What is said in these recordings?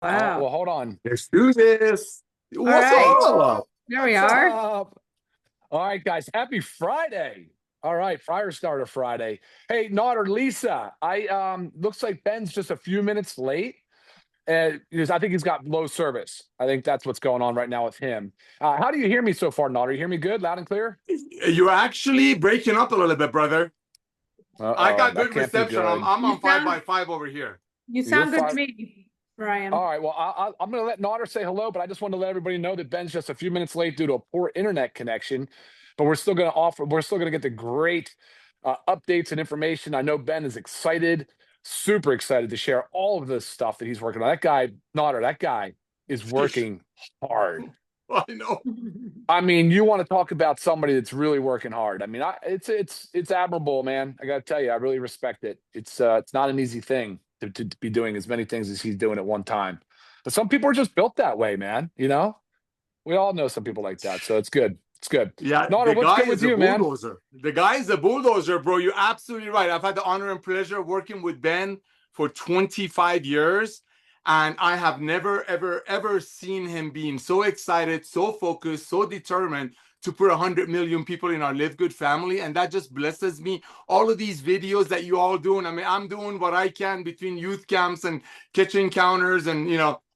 Wow. Well, hold on. Let's do this. All What's right. up? There we What's are. up? All right, guys. Happy Friday. All right, Fire Starter Friday. Hey, Nod or Lisa, I looks like Ben's just a few minutes late. Because I think he's got low service. I think that's what's going on right now with him. How do you hear me so far, Nod? Are you hear me good, loud and clear? You're actually breaking up a little bit, brother. I Uh-oh, got that good can't be reception. I'm, good. I'm You on 5 sound by 5 over here. you You're sound good to fine. me, Ryan. All right. Well, I'm going to let Nodder say hello, but I just wanted to let everybody know that Ben's just a few minutes late due to a poor internet connection. But we're still going to get the great updates and information. I know Ben is excited, super excited to share all of this stuff that he's working on. That guy, Nodder, that guy is working hard. I know. I mean, you want to talk about somebody that's really working hard. I mean, it's admirable, man. I got to tell you, I really respect it. It's not an easy thing to be doing as many things as he's doing at one time. But some people are just built that way, man. You know, we all know some people like that, so it's good. It's good. Yeah, Nodder, the what's guy good with is a you, man? bulldozer. The guy is a bulldozer, bro. You're absolutely right. I've had the honor and pleasure of working with Ben for 25 years. And I have never, ever, ever seen him being so excited, so focused, so determined to put 100 million people in our Live Good family. And that just blesses me. All of these videos that you all doing, I mean, I'm doing what I can between youth camps and kitchen counters and,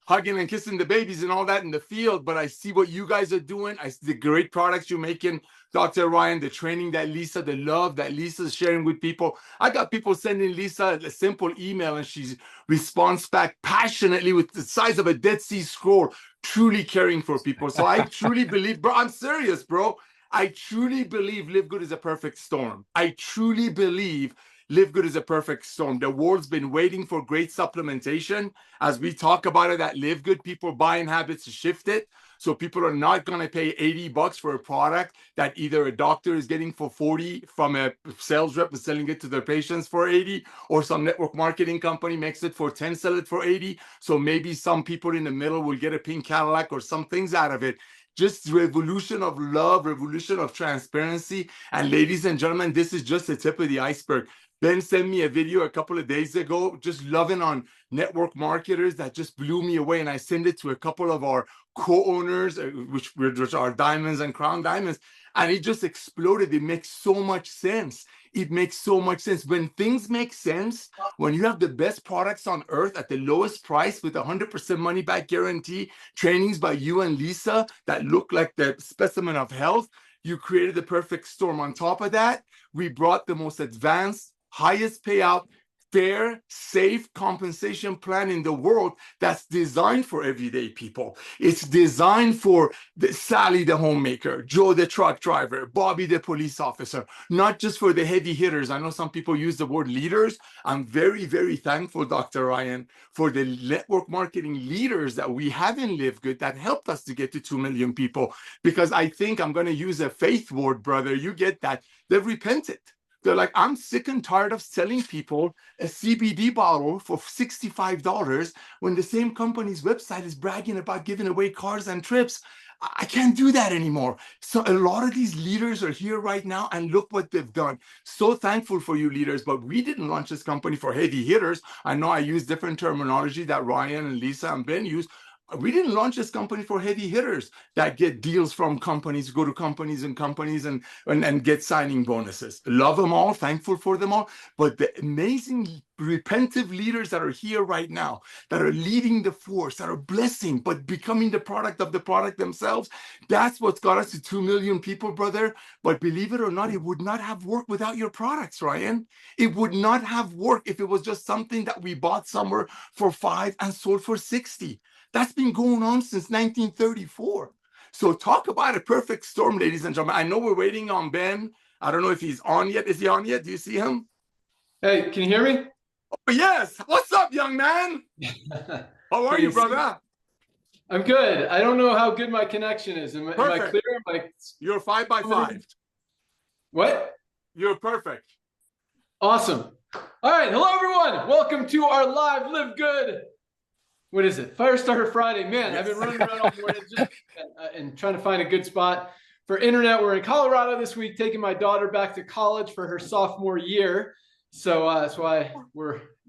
hugging and kissing the babies and all that in the field, but I see what you guys are doing. I see the great products you're making, Dr. Ryan, the training that Lisa, the love that Lisa's sharing with people. I got people sending Lisa a simple email and she responds back passionately with the size of a Dead Sea Scroll, truly caring for people. So I truly believe, bro, I'm serious, bro. I truly believe Live Good is a perfect storm. I truly believe Live Good is a perfect storm. The world's been waiting for great supplementation. As we talk about it at Live Good, people buying habits to shift it. So people are not going to pay $80 for a product that either a doctor is getting for 40 from a sales rep is selling it to their patients for 80, or some network marketing company makes it for 10, sell it for 80. So maybe some people in the middle will get a pink Cadillac or some things out of it. Just revolution of love, revolution of transparency. And ladies and gentlemen, this is just the tip of the iceberg. Ben sent me a video a couple of days ago, just loving on network marketers that just blew me away. And I sent it to a couple of our co-owners, which are Diamonds and Crown Diamonds. And it just exploded. It makes so much sense. It makes so much sense. When things make sense, when you have the best products on earth at the lowest price with 100% money back guarantee, trainings by you and Lisa that look like the specimen of health, you created the perfect storm. On top of that, we brought the most advanced, highest payout, fair, safe compensation plan in the world that's designed for everyday people. It's designed for Sally the homemaker, Joe the truck driver, Bobby the police officer, not just for the heavy hitters. I know some people use the word leaders. I'm very, very thankful, Dr. Ryan, for the network marketing leaders that we have in Live Good that helped us to get to 2 million people. Because I think I'm going to use a faith word, brother. You get that. They've repented. They're like, I'm sick and tired of selling people a CBD bottle for $65 when the same company's website is bragging about giving away cars and trips. I can't do that anymore. So a lot of these leaders are here right now, and look what they've done. So thankful for you leaders, but we didn't launch this company for heavy hitters. I know I use different terminology that Ryan and Lisa and Ben use. We didn't launch this company for heavy hitters that get deals from companies, go to companies and get signing bonuses. Love them all, thankful for them all. But the amazing repentive leaders that are here right now, that are leading the force, that are blessing, but becoming the product of the product themselves, that's what's got us to 2 million people, brother. But believe it or not, it would not have worked without your products, Ryan. It would not have worked if it was just something that we bought somewhere for 5 and sold for 60. That's been going on since 1934. So talk about a perfect storm, ladies and gentlemen. I know we're waiting on Ben. I don't know if he's on yet. Is he on yet? Do you see him? Hey, can you hear me? Oh, yes. What's up, young man? How are you, brother? I'm good. I don't know how good my connection is. Am I clear? You're 5 by 5. What? You're perfect. Awesome. All right. Hello, everyone. Welcome to our live Live Good. What is it? Fire Starter Friday. Man, I've been running around all morning and trying to find a good spot for internet. We're in Colorado this week, taking my daughter back to college for her sophomore year. So that's why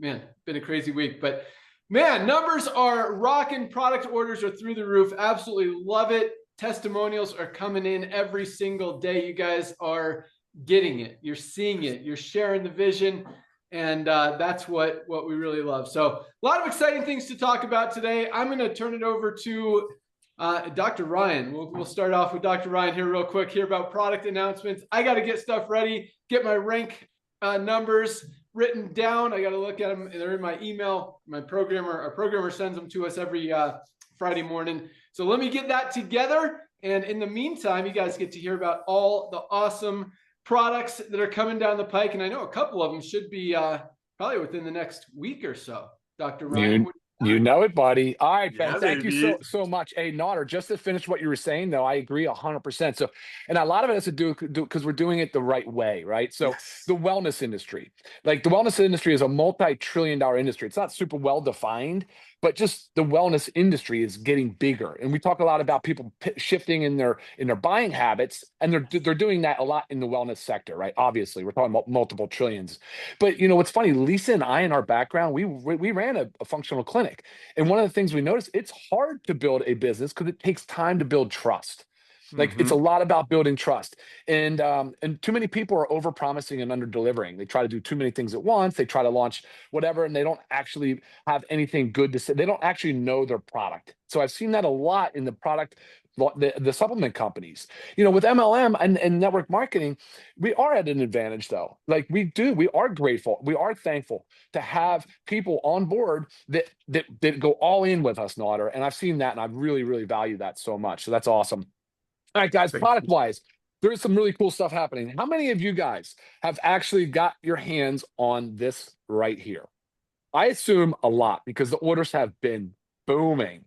been a crazy week. But Man, numbers are rocking. Product orders are through the roof. Absolutely love it. Testimonials are coming in every single day. You guys are getting it. You're seeing it. You're sharing the vision. And that's what we really love. So a lot of exciting things to talk about today. I'm going to turn it over to Dr. Ryan. We'll start off with Dr. Ryan here real quick, hear about product announcements. I got to get stuff ready, get my rank numbers written down. I got to look at them. They're in my email. Our programmer sends them to us every Friday morning. So let me get that together. And in the meantime, you guys get to hear about all the awesome products that are coming down the pike. And I know a couple of them should be probably within the next week or so. Dr. Ryan. You know it, buddy. All right, Ben. Yeah, Thank baby. you so much. Hey, Naughter, just to finish what you were saying, though, I agree 100%. So, and a lot of it has to do because we're doing it the right way, right? So, the wellness industry, like the wellness industry is a multi-trillion-dollar industry. It's not super well defined, but just the wellness industry is getting bigger. And we talk a lot about people shifting in their buying habits, and they're doing that a lot in the wellness sector, right? Obviously, we're talking about multiple trillions. But you know what's funny? Lisa and I, in our background, we ran a functional clinic. And one of the things we noticed, it's hard to build a business because it takes time to build trust. Like it's a lot about building trust. And too many people are over promising and under delivering. They try to do too many things at once. They try to launch whatever, and they don't actually have anything good to say. They don't actually know their product. So I've seen that a lot in the product, the supplement companies. You know, with MLM and network marketing, we are at an advantage though. Like we are grateful. We are thankful to have people on board that go all in with us, Naughter. And I've seen that, and I really, really value that so much. So that's awesome. All right, guys, product wise, there's some really cool stuff happening. How many of you guys have actually got your hands on this right here? I assume a lot because the orders have been booming,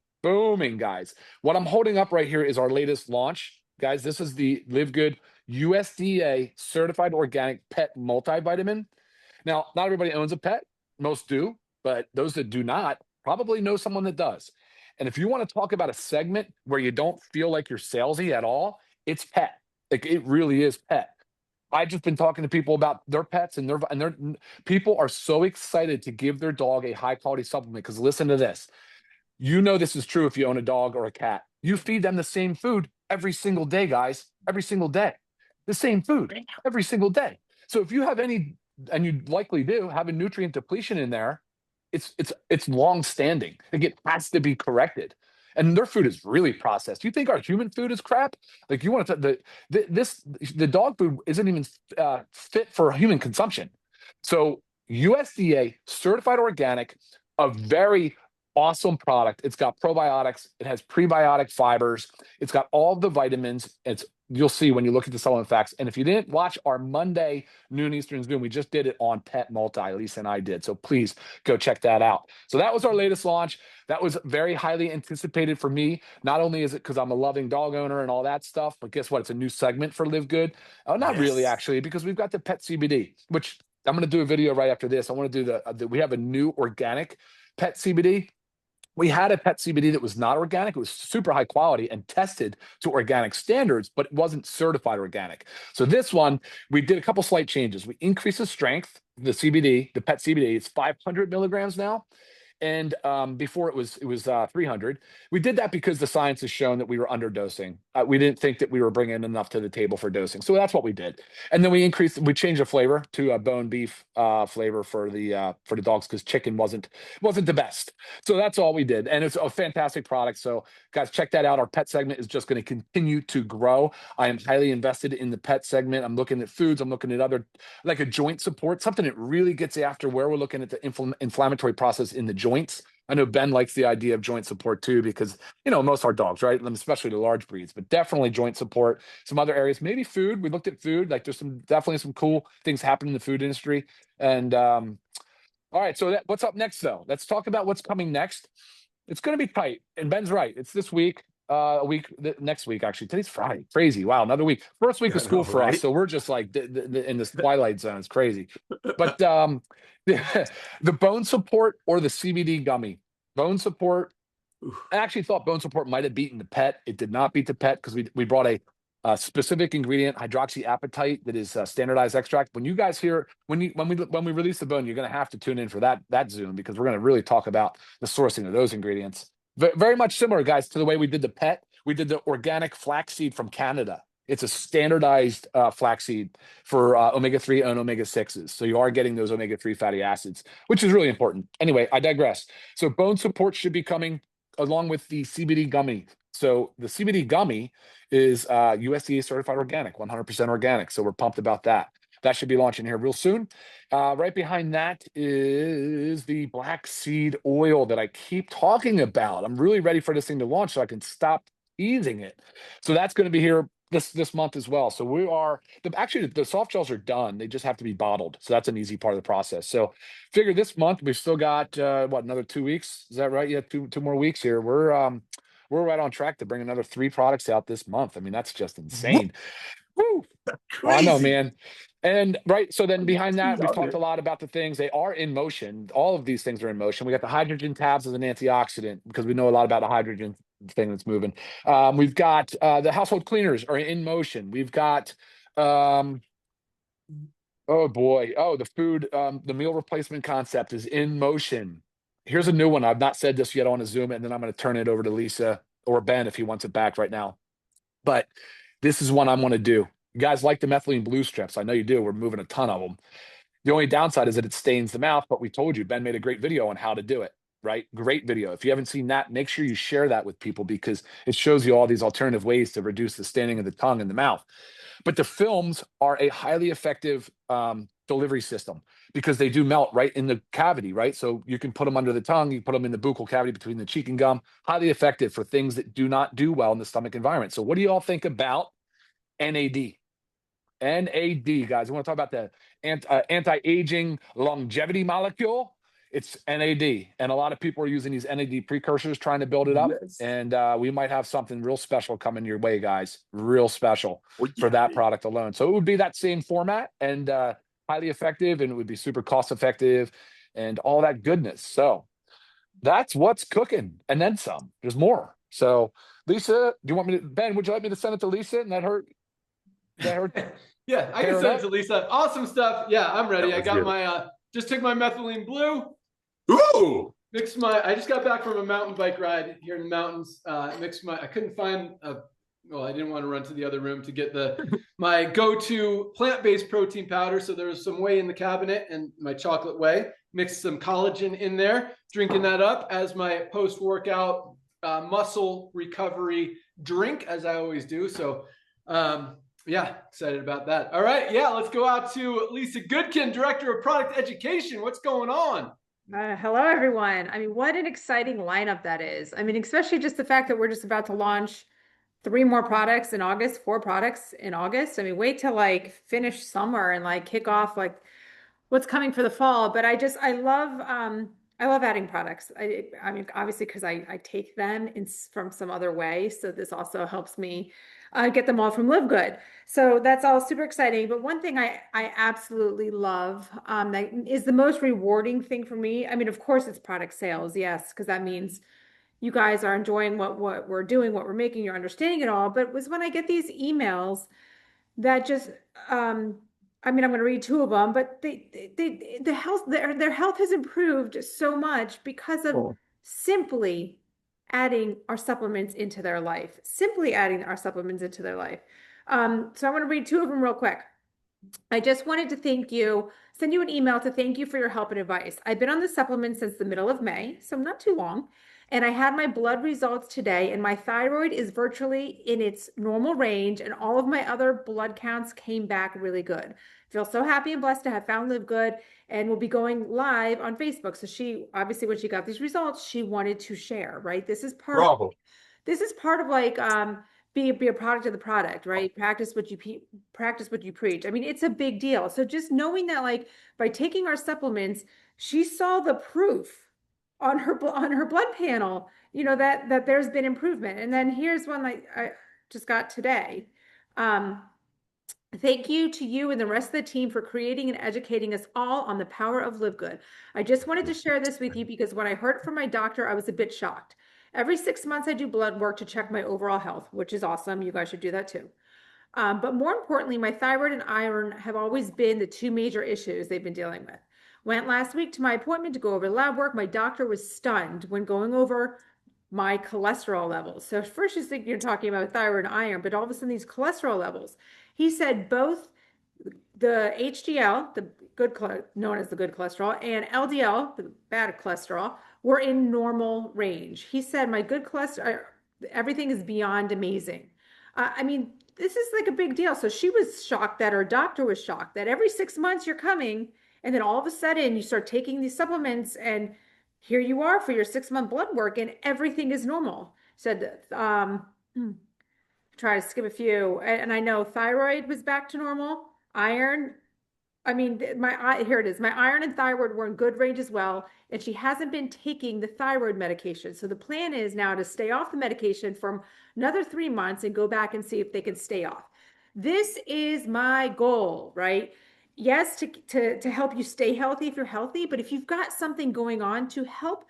guys. What I'm holding up right here is our latest launch. Guys, this is the LiveGood USDA certified organic pet multivitamin. Now, not everybody owns a pet. Most do, but those that do not probably know someone that does. And if you want to talk about a segment where you don't feel like you're salesy at all, it's pet. Like it really is pet. I've just been talking to people about their pets, and their people are so excited to give their dog a high quality supplement. Because listen to this, you know this is true if you own a dog or a cat. You feed them the same food every single day, guys. Every single day, the same food every single day. So if you have any, and you likely do, have a nutrient depletion in there, it's long standing. Like it has to be corrected. And their food is really processed. You think our human food is crap? Like you want to the dog food isn't even fit for human consumption. So USDA certified organic, a very awesome product. It's got probiotics. It has prebiotic fibers. It's got all the vitamins. You'll see when you look at the supplement facts. And if you didn't watch our Monday noon Eastern Zoom, we just did it on Pet Multi. Lisa and I did. So please go check that out. So that was our latest launch. That was very highly anticipated for me. Not only is it because I'm a loving dog owner and all that stuff, but guess what? It's a new segment for LiveGood. Not really, actually, because we've got the Pet CBD, which I'm going to do a video right after this. I want to do we have a new organic Pet CBD. We had a pet CBD that was not organic. It was super high quality and tested to organic standards, but it wasn't certified organic. So this one, we did a couple slight changes. We increased the strength, the CBD, the pet CBD. It's 500 milligrams now. And before it was 300. We did that because the science has shown that we were underdosing. We didn't think that we were bringing enough to the table for dosing, so that's what we did. And then we changed the flavor to a bone beef flavor for the dogs because chicken wasn't the best. So that's all we did, and it's a fantastic product. So guys, check that out. Our pet segment is just going to continue to grow. I am highly invested in the pet segment. I'm looking at foods. I'm looking at other, like a joint support, something that really gets after where we're looking at the inflammatory process in the joints. I know Ben likes the idea of joint support too, because, you know, most of our dogs, right? Especially the large breeds, but definitely joint support. Some other areas, maybe food. We looked at food. Like there's definitely some cool things happening in the food industry. And all right, so what's up next though? Let's talk about what's coming next. It's going to be tight, and Ben's right. It's this week. Next week, actually. Today's Friday. Crazy. Wow, another week. First week of school for us, so we're just like in this twilight zone. It's crazy. But the bone support or the CBD gummy. Bone support. I actually thought bone support might have beaten the pet. It did not beat the pet because we brought a specific ingredient, hydroxyapatite, that is standardized extract. When you guys hear when we release the bone, you're going to have to tune in for that Zoom, because we're going to really talk about the sourcing of those ingredients. Very much similar, guys, to the way we did the pet. We did the organic flaxseed from Canada. It's a standardized flaxseed for omega-3 and omega-6s. So you are getting those omega-3 fatty acids, which is really important. Anyway, I digress. So bone support should be coming along with the CBD gummy. So the CBD gummy is USDA certified organic, 100% organic. So we're pumped about that. That should be launching here real soon. Right behind that is the black seed oil that I keep talking about. I'm really ready for this thing to launch so I can stop teasing it. So that's going to be here this month as well. So we are actually the soft gels are done. They just have to be bottled. So that's an easy part of the process. So figure this month we've still got another 2 weeks. Is that right? Yeah, two more weeks here. We're right on track to bring another 3 products out this month. I mean, that's just insane. Woo! Oh, I know, man. And right, so then behind that, we've talked a lot about the things. They are in motion. All of these things are in motion. We got the hydrogen tabs as an antioxidant, because we know a lot about the hydrogen thing that's moving. We've got the household cleaners are in motion. We've got oh boy, the food, the meal replacement concept is in motion. Here's a new one. I've not said this yet. I want to zoom it, and then I'm going to turn it over to Lisa or Ben if he wants it back right now. But this is one I want to do. You guys like the methylene blue strips? I know you do. We're moving a ton of them. The only downside is that it stains the mouth, but we told you, Ben made a great video on how to do it, right? Great video. If you haven't seen that, make sure you share that with people, because it shows you all these alternative ways to reduce the staining of the tongue and the mouth. But the films are a highly effective delivery system, because they do melt right in the cavity, right? So you can put them under the tongue, you put them in the buccal cavity between the cheek and gum. Highly effective for things that do not do well in the stomach environment. So what do you all think about NAD? NAD, guys. We want to talk about the anti-aging longevity molecule. It's NAD, and a lot of people are using these NAD precursors trying to build it up. Yes. And we might have something real special coming your way, guys. Real special for that product alone. So it would be that same format, and highly effective, and it would be super cost effective and all that goodness. So that's what's cooking, and then some. There's more. So Lisa, do you want me to, Ben, would you like me to send it to Lisa and let her yeah, I can send it to Lisa. Awesome stuff. Yeah, I'm ready. I got my just took my methylene blue. Ooh. I just got back from a mountain bike ride here in the mountains. I couldn't find I didn't want to run to the other room to get my go-to plant-based protein powder. So there was some whey in the cabinet, and my chocolate whey. Mixed some collagen in there, drinking that up as my post-workout muscle recovery drink, as I always do. So yeah, excited about that. All right, yeah, let's go out to Lisa Goodkin, Director of Product Education. What's going on? Hello, everyone. I mean, what an exciting lineup that is. I mean, especially just the fact that we're just about to launch 3 more products in August, 4 products in August. I mean, wait till finish summer and kick off what's coming for the fall. But I love adding products. I mean, obviously, because I take them from some other way. So this also helps me get them all from LiveGood. So that's all super exciting. But one thing I absolutely love that is the most rewarding thing for me. I mean, of course, it's product sales. Yes, because that means you guys are enjoying what we're doing, what we're making, you're understanding it all. But it was when I get these emails that just, I mean, I'm going to read 2 of them, but their health has improved so much because of simply adding our supplements into their life, So I want to read 2 of them real quick. I just wanted to send you an email to thank you for your help and advice. I've been on the supplement since the middle of May, so not too long. And I had my blood results today, and my thyroid is virtually in its normal range, and all of my other blood counts came back really good. Feel so happy and blessed to have found LiveGood, and will be going live on Facebook. So she, obviously, when she got these results, she wanted to share, right? This is part of be a product of the product, right? Practice what you preach. I mean, it's a big deal. So just knowing that by taking our supplements, she saw the proof on her blood panel, that there's been improvement. And then here's one I just got today. Thank you to you and the rest of the team for creating and educating us all on the power of LiveGood. I just wanted to share this with you because when I heard from my doctor, I was a bit shocked. Every 6 months, I do blood work to check my overall health, which is awesome. You guys should do that too. But more importantly, my thyroid and iron have always been the two major issues they've been dealing with. Went last week to my appointment to go over lab work. My doctor was stunned when going over my cholesterol levels. So first you think you're talking about thyroid and iron, but all of a sudden these cholesterol levels. He said both the HDL, the good known as the good cholesterol, and LDL, the bad cholesterol, were in normal range. He said my good cholesterol, everything is beyond amazing. I mean, this is like a big deal. So she was shocked that her doctor was shocked that every 6 months you're coming, and then all of a sudden you start taking these supplements, and here you are for your 6-month blood work, and everything is normal. Said, try to skip a few, and I know thyroid was back to normal. Iron, I mean, here it is. My iron and thyroid were in good range as well, and she hasn't been taking the thyroid medication. So the plan is now to stay off the medication for another 3 months and go back and see if they can stay off. This is my goal, right? Yes, to help you stay healthy if you're healthy, but if you've got something going on, to help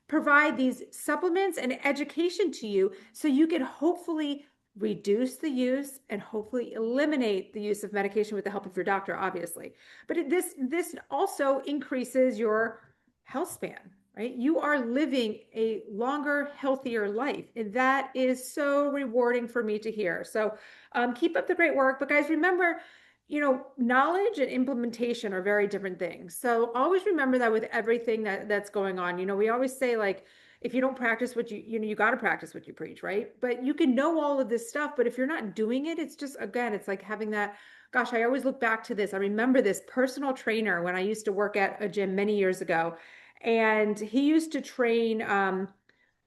provide these supplements and education to you so you can hopefully reduce the use and hopefully eliminate the use of medication with the help of your doctor, obviously. But this also increases your health span, right? You are living a longer, healthier life. And that is so rewarding for me to hear. So keep up the great work. But guys, remember, knowledge and implementation are very different things. So always remember that with everything that's going on. We always say, like, if you don't practice what you got to practice what you preach, right? But you can know all of this stuff, but if you're not doing it, it's just, again, it's like having that, gosh, I always look back to this. I remember this personal trainer when I used to work at a gym many years ago, and he used to train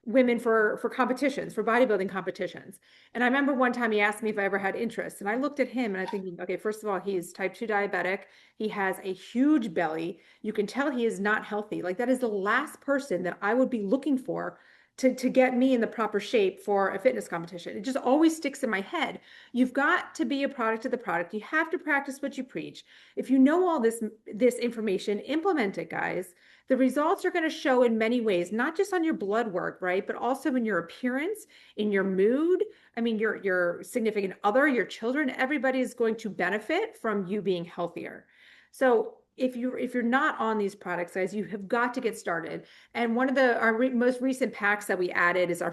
women for competitions, for bodybuilding competitions. And I remember one time he asked me if I ever had interest. And I looked at him and I think, okay, first of all, he's type 2 diabetic. He has a huge belly. You can tell he is not healthy. Like, that is the last person that I would be looking for to get me in the proper shape for a fitness competition. It just always sticks in my head. You've got to be a product of the product. You have to practice what you preach. If you know all this information, implement it, guys. The results are going to show in many ways, not just on your blood work, right? But also in your appearance, in your mood. I mean, your significant other, your children, everybody is going to benefit from you being healthier. So if you're not on these products, guys, you have got to get started. And one of our most recent packs that we added is our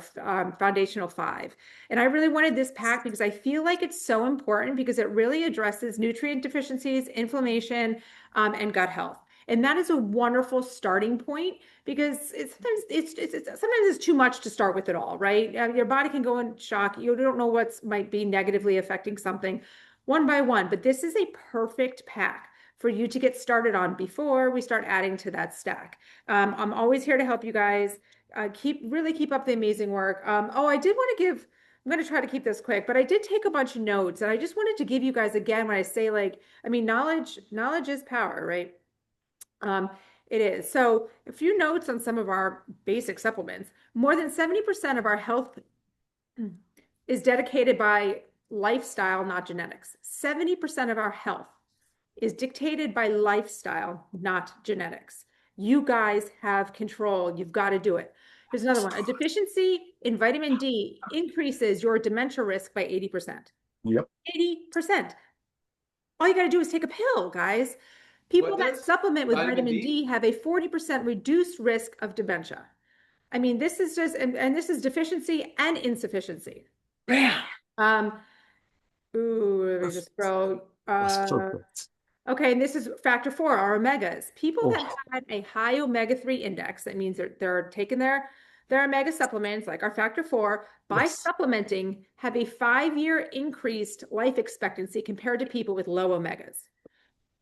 Foundational 5. And I really wanted this pack because I feel like it's so important because it really addresses nutrient deficiencies, inflammation, and gut health. And that is a wonderful starting point because sometimes it's too much to start with it all, right? Your body can go in shock. You don't know what might be negatively affecting something one by one, but this is a perfect pack for you to get started on before we start adding to that stack. I'm always here to help you guys. Really keep up the amazing work. I did want to give, I'm going to try to keep this quick, but I did take a bunch of notes and I just wanted to give you guys, again, when I say, like, I mean, knowledge is power, right? It is. So a few notes on some of our basic supplements. More than 70% of our health is dedicated by lifestyle, not genetics. 70% of our health is dictated by lifestyle, not genetics. You guys have control. You've got to do it. Here's another one. A deficiency in vitamin D increases your dementia risk by 80%. Yep. 80%. All you got to do is take a pill, guys. People that supplement with vitamin D have a 40% reduced risk of dementia. I mean, this is just, and this is deficiency and insufficiency. Man. Let me just throw. Okay, and this is factor 4, our omegas. People that had a high omega-3 index, that means they're taking their omega supplements, like our factor 4, by supplementing, have a 5-year increased life expectancy compared to people with low omegas.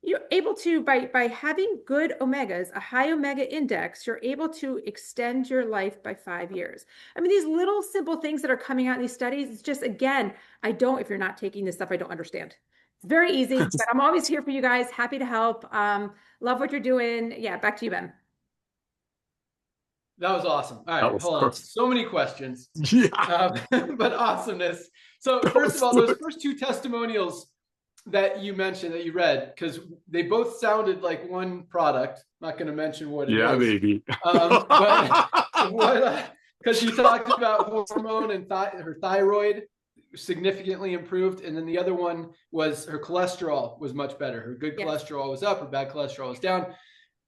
You're able to, by having good omegas, a high omega index, you're able to extend your life by 5 years. I mean, these little simple things that are coming out in these studies, it's just, again, if you're not taking this stuff, I don't understand. It's very easy, but I'm always here for you guys. Happy to help. Love what you're doing. Yeah, back to you, Ben. That was awesome. All right, hold on. So many questions. Yeah. But awesomeness. So first of all, those first 2 testimonials that you mentioned, that you read, because they both sounded like one product. I'm not going to mention what it is. Yeah, baby. Because you talked about hormone and her thyroid significantly improved. And then the other one was her cholesterol was much better. Her good cholesterol was up, her bad cholesterol was down.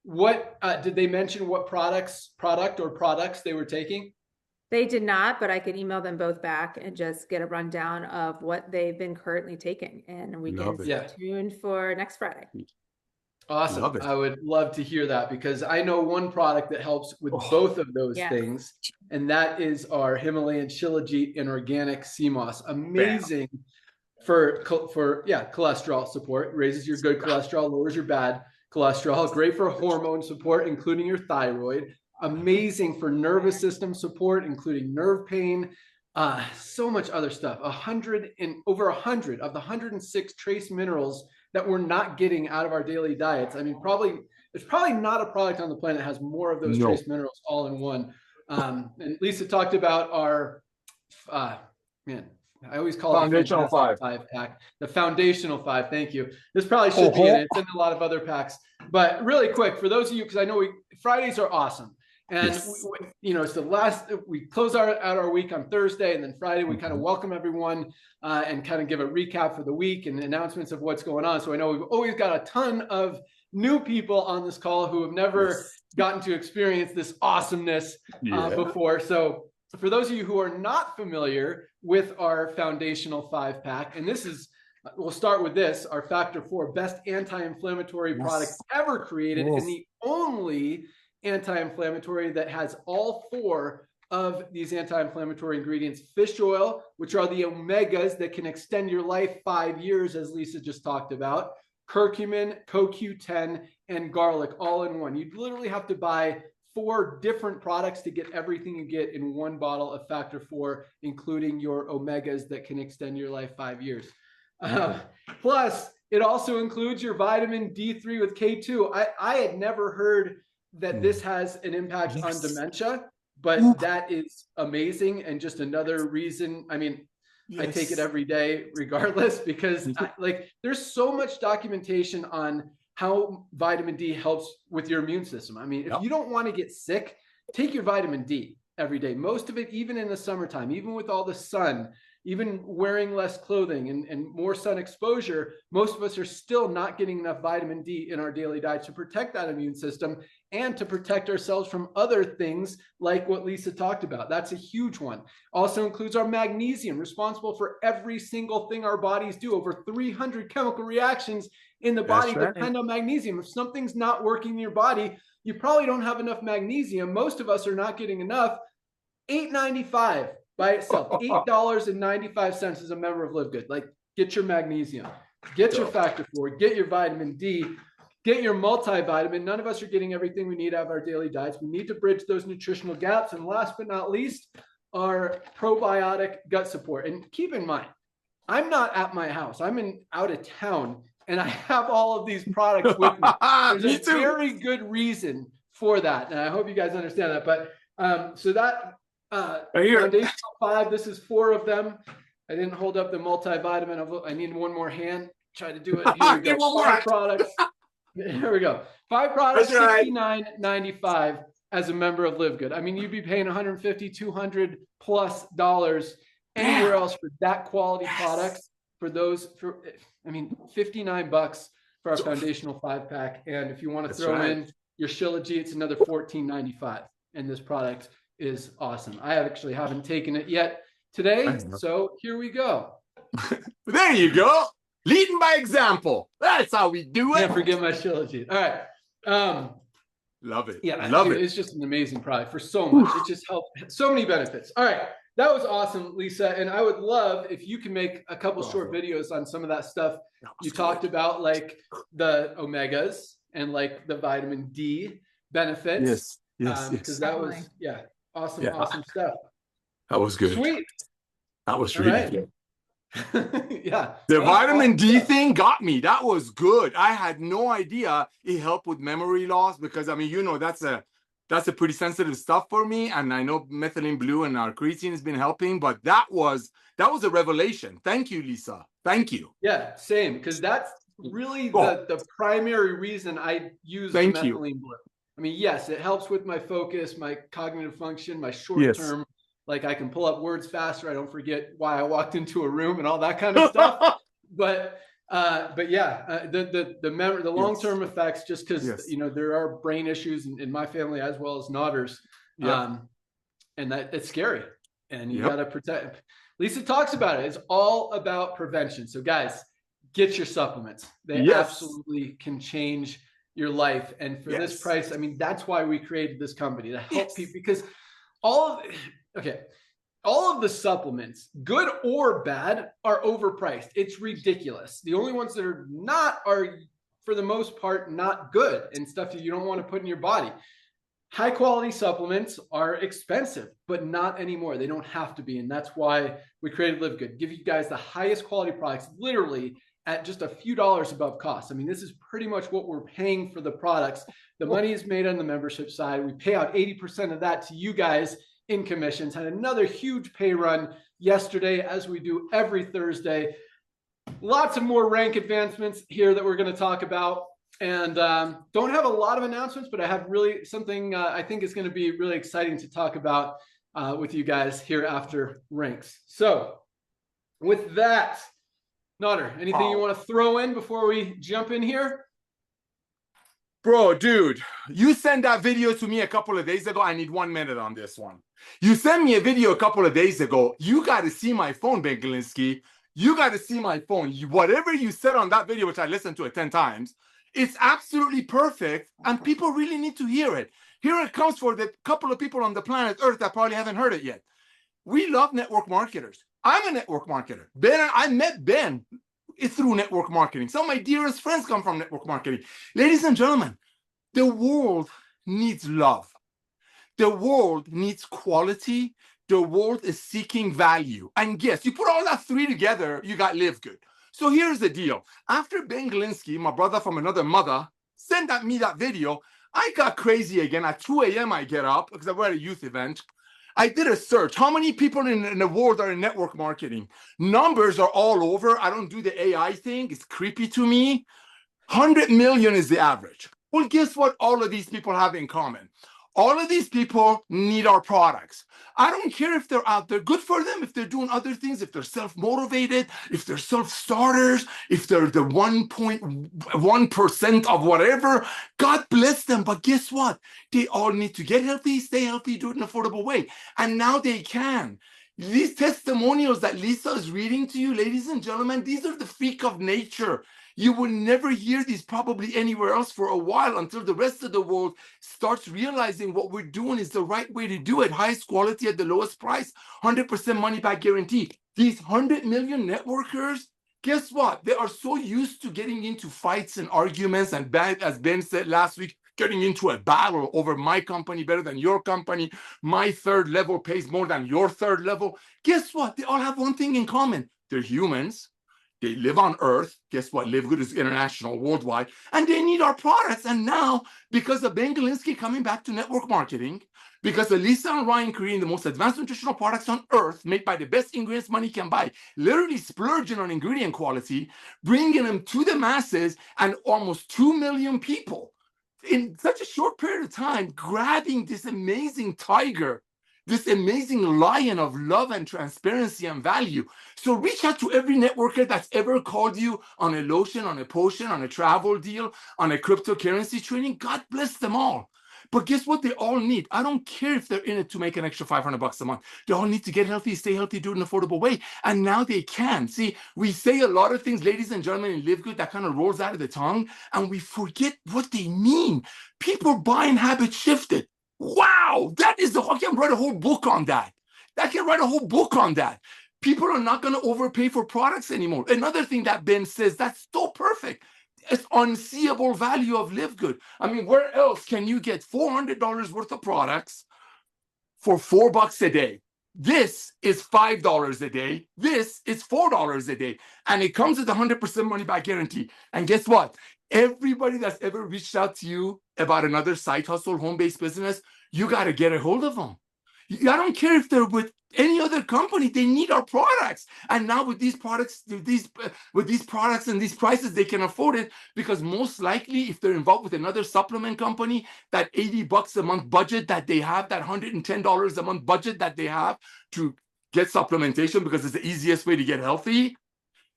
What did they mention what products they were taking? They did not, but I can email them both back and just get a rundown of what they've been currently taking. And we can stay tuned for next Friday. Awesome. I would love to hear that, because I know one product that helps with both of those things, and that is our Himalayan Shilajit and organic sea moss. Amazing for cholesterol support. Raises your good cholesterol, lowers your bad cholesterol. Great for hormone support, including your thyroid. Amazing for nervous system support, including nerve pain. So much other stuff. Over 100 of the 106 trace minerals that we're not getting out of our daily diets. I mean, there's probably not a product on the planet that has more of those trace minerals all in one. And Lisa talked about our, I always call Foundational it five pack, the Foundational 5. Thank you. This probably should be in it. It's in a lot of other packs. But really quick, for those of you, because I know Fridays are awesome. And it's the last, we close out our week on Thursday, and then Friday we kind of welcome everyone and kind of give a recap for the week and announcements of what's going on. So I know we've always got a ton of new people on this call who have never gotten to experience this awesomeness before. So for those of you who are not familiar with our Foundational 5 pack, and we'll start with this, our Factor 4 best anti-inflammatory product ever created, and the only anti-inflammatory that has all 4 of these anti-inflammatory ingredients: fish oil, which are the omegas that can extend your life 5 years, as Lisa just talked about, curcumin, CoQ10, and garlic all in one. You'd literally have to buy 4 different products to get everything you get in one bottle of Factor 4, including your omegas that can extend your life 5 years. Plus, it also includes your vitamin D3 with K2. I had never heard that this has an impact on dementia, but that is amazing, and just another reason. I mean, I take it every day regardless, because there's so much documentation on how vitamin D helps with your immune system. I mean, if you don't want to get sick, take your vitamin D every day. Most of it, even in the summertime, even with all the sun, even wearing less clothing and more sun exposure, most of us are still not getting enough vitamin D in our daily diet to protect that immune system and to protect ourselves from other things like what Lisa talked about. That's a huge one. Also includes our magnesium, responsible for every single thing our bodies do. Over 300 chemical reactions in the body depend on magnesium. If something's not working in your body, you probably don't have enough magnesium. Most of us are not getting enough. $8.95 by itself. $8.95 as a member of LiveGood. Get your magnesium, get your Factor 4, get your vitamin D, get your multivitamin. None of us are getting everything we need out of our daily diets. We need to bridge those nutritional gaps. And last but not least, our probiotic gut support. And keep in mind, I'm not at my house. I'm out of town, and I have all of these products with me. There's a very good reason for that, and I hope you guys understand that. But so that Foundational 5, this is 4 of them. I didn't hold up the multivitamin. I need one more hand. Try to do it. Here we go. 5 products. Here we go. 5 products, $69.95 as a member of LiveGood. I mean, you'd be paying $150, $200 plus anywhere else for that quality product. $59 for our Foundational 5 pack. And if you want to throw in your Shilajit, it's another $14.95. And this product is awesome. I actually haven't taken it yet today, so here we go. There you go. Leading by example. That's how we do it. Can't forget my Shilajit. All right. Love it. Yeah, love it. It's just an amazing product for so much. It just helps so many benefits. All right. That was awesome, Lisa. And I would love if you can make a couple short videos on some of that stuff you talked about, like the omegas and like the vitamin D benefits. Yes. Because that was, awesome stuff. That was good. Sweet. That was really good. The vitamin D thing got me. That was good. I had no idea it helped with memory loss, because I mean, that's a pretty sensitive stuff for me, and I know methylene blue and our creatine has been helping, but that was a revelation. Thank you, Lisa. Thank you. Yeah, same, because that's really the primary reason I use methylene blue. I mean, yes, it helps with my focus, my cognitive function, my short-term Like I can pull up words faster. I don't forget why I walked into a room and all that kind of stuff. But yeah, the long-term effects, just because you know there are brain issues in my family as well as Notter's, and that it's scary, and you got to protect. Lisa talks about it. It's all about prevention. So guys, get your supplements. They absolutely can change your life. And for this price, I mean, that's why we created this company, to help people, because all of the supplements, good or bad, are overpriced. It's ridiculous. The only ones that are not are, for the most part, not good, and stuff that you don't want to put in your body. High quality supplements are expensive, but not anymore. They don't have to be. And that's why we created LiveGood. Give you guys the highest quality products, literally at just a few dollars above cost. I mean, this is pretty much what we're paying for the products. The money is made on the membership side. We pay out 80% of that to you guys in commissions. Had another huge pay run yesterday, as we do every Thursday. Lots of more rank advancements here that we're going to talk about. And don't have a lot of announcements, but I have really something I think is going to be really exciting to talk about with you guys here after ranks. So with that, Notter, anything you want to throw in before we jump in here? Bro, dude, you sent that video to me a couple of days ago. I need 1 minute on this one. You sent me a video a couple of days ago. You got to see my phone, Ben Galinsky. You got to see my phone. Whatever you said on that video, which I listened to it 10 times, it's absolutely perfect, and people really need to hear it. Here it comes for the couple of people on the planet Earth that probably haven't heard it yet. We love network marketers. I'm a network marketer. I met Ben through network marketing. Some of my dearest friends come from network marketing. Ladies and gentlemen, the world needs love. The world needs quality. The world is seeking value. And yes, you put all that three together, you got LiveGood. So here's the deal. After Ben Galinsky, my brother from another mother, sent me that video, I got crazy again. At 2 a.m. I get up because I were at a youth event. I did a search. How many people in the world are in network marketing? Numbers are all over. I don't do the AI thing. It's creepy to me. 100 million is the average. Well, guess what all of these people have in common? All of these people need our products. I don't care if they're out there. Good for them if they're doing other things, if they're self-motivated, if they're self-starters, if they're the 1.1% of whatever. God bless them. But guess what? They all need to get healthy, stay healthy, do it in an affordable way. And now they can. These testimonials that Lisa is reading to you, ladies and gentlemen, these are the freak of nature. You will never hear these probably anywhere else for a while until the rest of the world starts realizing what we're doing is the right way to do it. Highest quality at the lowest price, 100% money back guarantee. These 100 million networkers, guess what? They are so used to getting into fights and arguments and, as Ben said last week, getting into a battle over my company better than your company. My third level pays more than your third level. Guess what? They all have one thing in common. They're humans. They live on Earth. Guess what? LiveGood is international, worldwide, and they need our products. And now, because of Ben Galinsky coming back to network marketing, because of Lisa and Ryan creating the most advanced nutritional products on Earth, made by the best ingredients money can buy, literally splurging on ingredient quality, bringing them to the masses, and almost 2 million people in such a short period of time, grabbing this amazing tiger, this amazing lion of love and transparency and value. So reach out to every networker that's ever called you on a lotion, on a potion, on a travel deal, on a cryptocurrency training. God bless them all. But guess what they all need? I don't care if they're in it to make an extra $500 a month. They all need to get healthy, stay healthy, do it in an affordable way. And now they can. See, we say a lot of things, ladies and gentlemen, in LiveGood that kind of rolls out of the tongue, and we forget what they mean. People buying habits shifted. Wow, that is I can write a whole book on that. I can write a whole book on that. People are not going to overpay for products anymore. Another thing that Ben says, that's so perfect. It's unseeable value of LiveGood. I mean, where else can you get $400 worth of products for $4 a day? This is $5 a day. This is $4 a day. And it comes with 100% money back guarantee. And guess what? Everybody that's ever reached out to you about another side hustle, home-based business, you got to get a hold of them. I don't care if they're with any other company, they need our products. And now with these products, with these products and these prices, they can afford it, because most likely if they're involved with another supplement company, that $80 a month budget that they have, that $110 a month budget that they have to get supplementation because it's the easiest way to get healthy,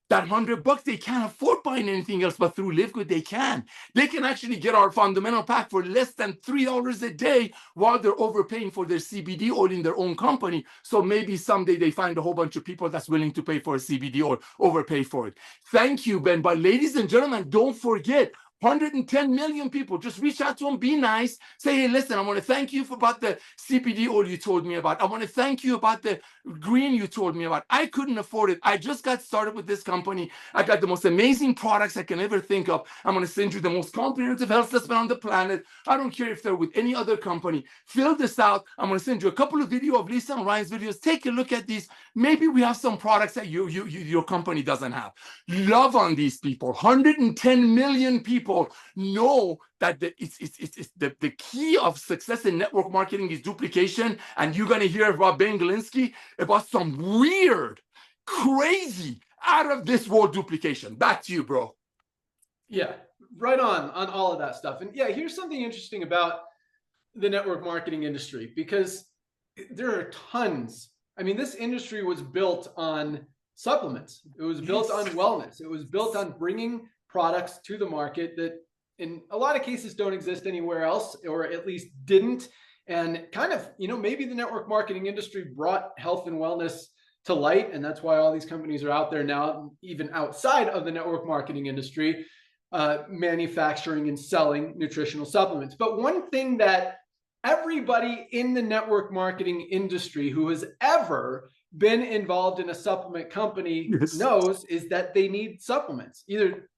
that $100 they can't afford buying anything else, but through LiveGood they can. They can actually get our fundamental pack for less than $3 a day while they're overpaying for their CBD oil in their own company. So maybe someday they find a whole bunch of people that's willing to pay for a CBD oil, overpay for it. Thank you, Ben. But ladies and gentlemen, don't forget, 110 million people. Just reach out to them, be nice, say, hey, listen, I want to thank you about the CBD oil you told me about. I want to thank you about the green you told me about. I couldn't afford it. I just got started with this company. I got the most amazing products I can ever think of. I'm going to send you the most comprehensive health assessment on the planet. I don't care if they're with any other company. Fill this out. I'm going to send you a couple of videos of Lisa and Ryan's videos. Take a look at these. Maybe we have some products that your company doesn't have. Love on these people. 110 million people know that the key of success in network marketing is duplication. And you're going to hear about Ben Galinsky about some weird, crazy, out of this world duplication. Back to you, bro. Yeah, right on all of that stuff. And yeah, here's something interesting about the network marketing industry, because there are tons. I mean, this industry was built on supplements. It was built on wellness. It was built on bringing products to the market that in a lot of cases don't exist anywhere else, or at least didn't. And kind of, maybe the network marketing industry brought health and wellness to light. And that's why all these companies are out there now, even outside of the network marketing industry, manufacturing and selling nutritional supplements. But one thing that everybody in the network marketing industry who has ever been involved in a supplement company knows is that they need supplements. Either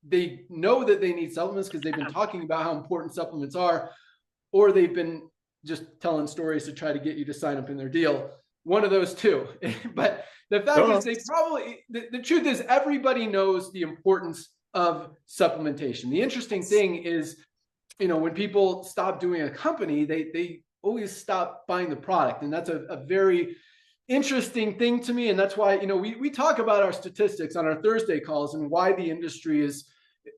they know that they need supplements because they've been talking about how important supplements are, or they've been just telling stories to try to get you to sign up in their deal. One of those two. But the fact is, they probably, the truth is, everybody knows the importance of supplementation. The interesting thing is, when people stop doing a company, they always stop buying the product. And that's a very interesting thing to me. And that's why, we talk about our statistics on our Thursday calls and why the industry is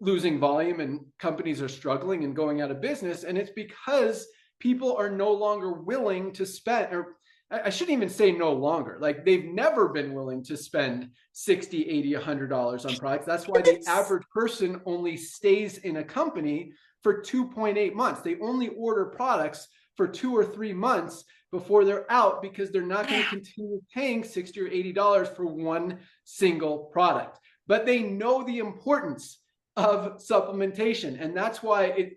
losing volume and companies are struggling and going out of business. And it's because people are no longer willing to spend, or I shouldn't even say no longer, like they've never been willing to spend $60, $80, $100 on products. That's why the average person only stays in a company for 2.8 months. They only order products for 2 or 3 months before they're out, because they're not going to continue paying $60 or $80 for one single product. But they know the importance of supplementation. And that's why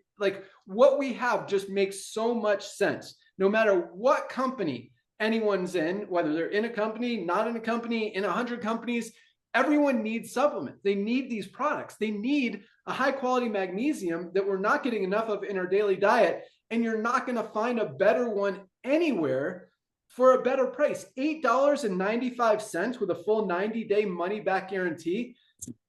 what we have just makes so much sense. No matter what company anyone's in, whether they're in a company, not in a company, in 100 companies, everyone needs supplements. They need these products. They need a high quality magnesium that we're not getting enough of in our daily diet. And you're not going to find a better one anywhere for a better price. $8.95 with a full 90-day money back guarantee.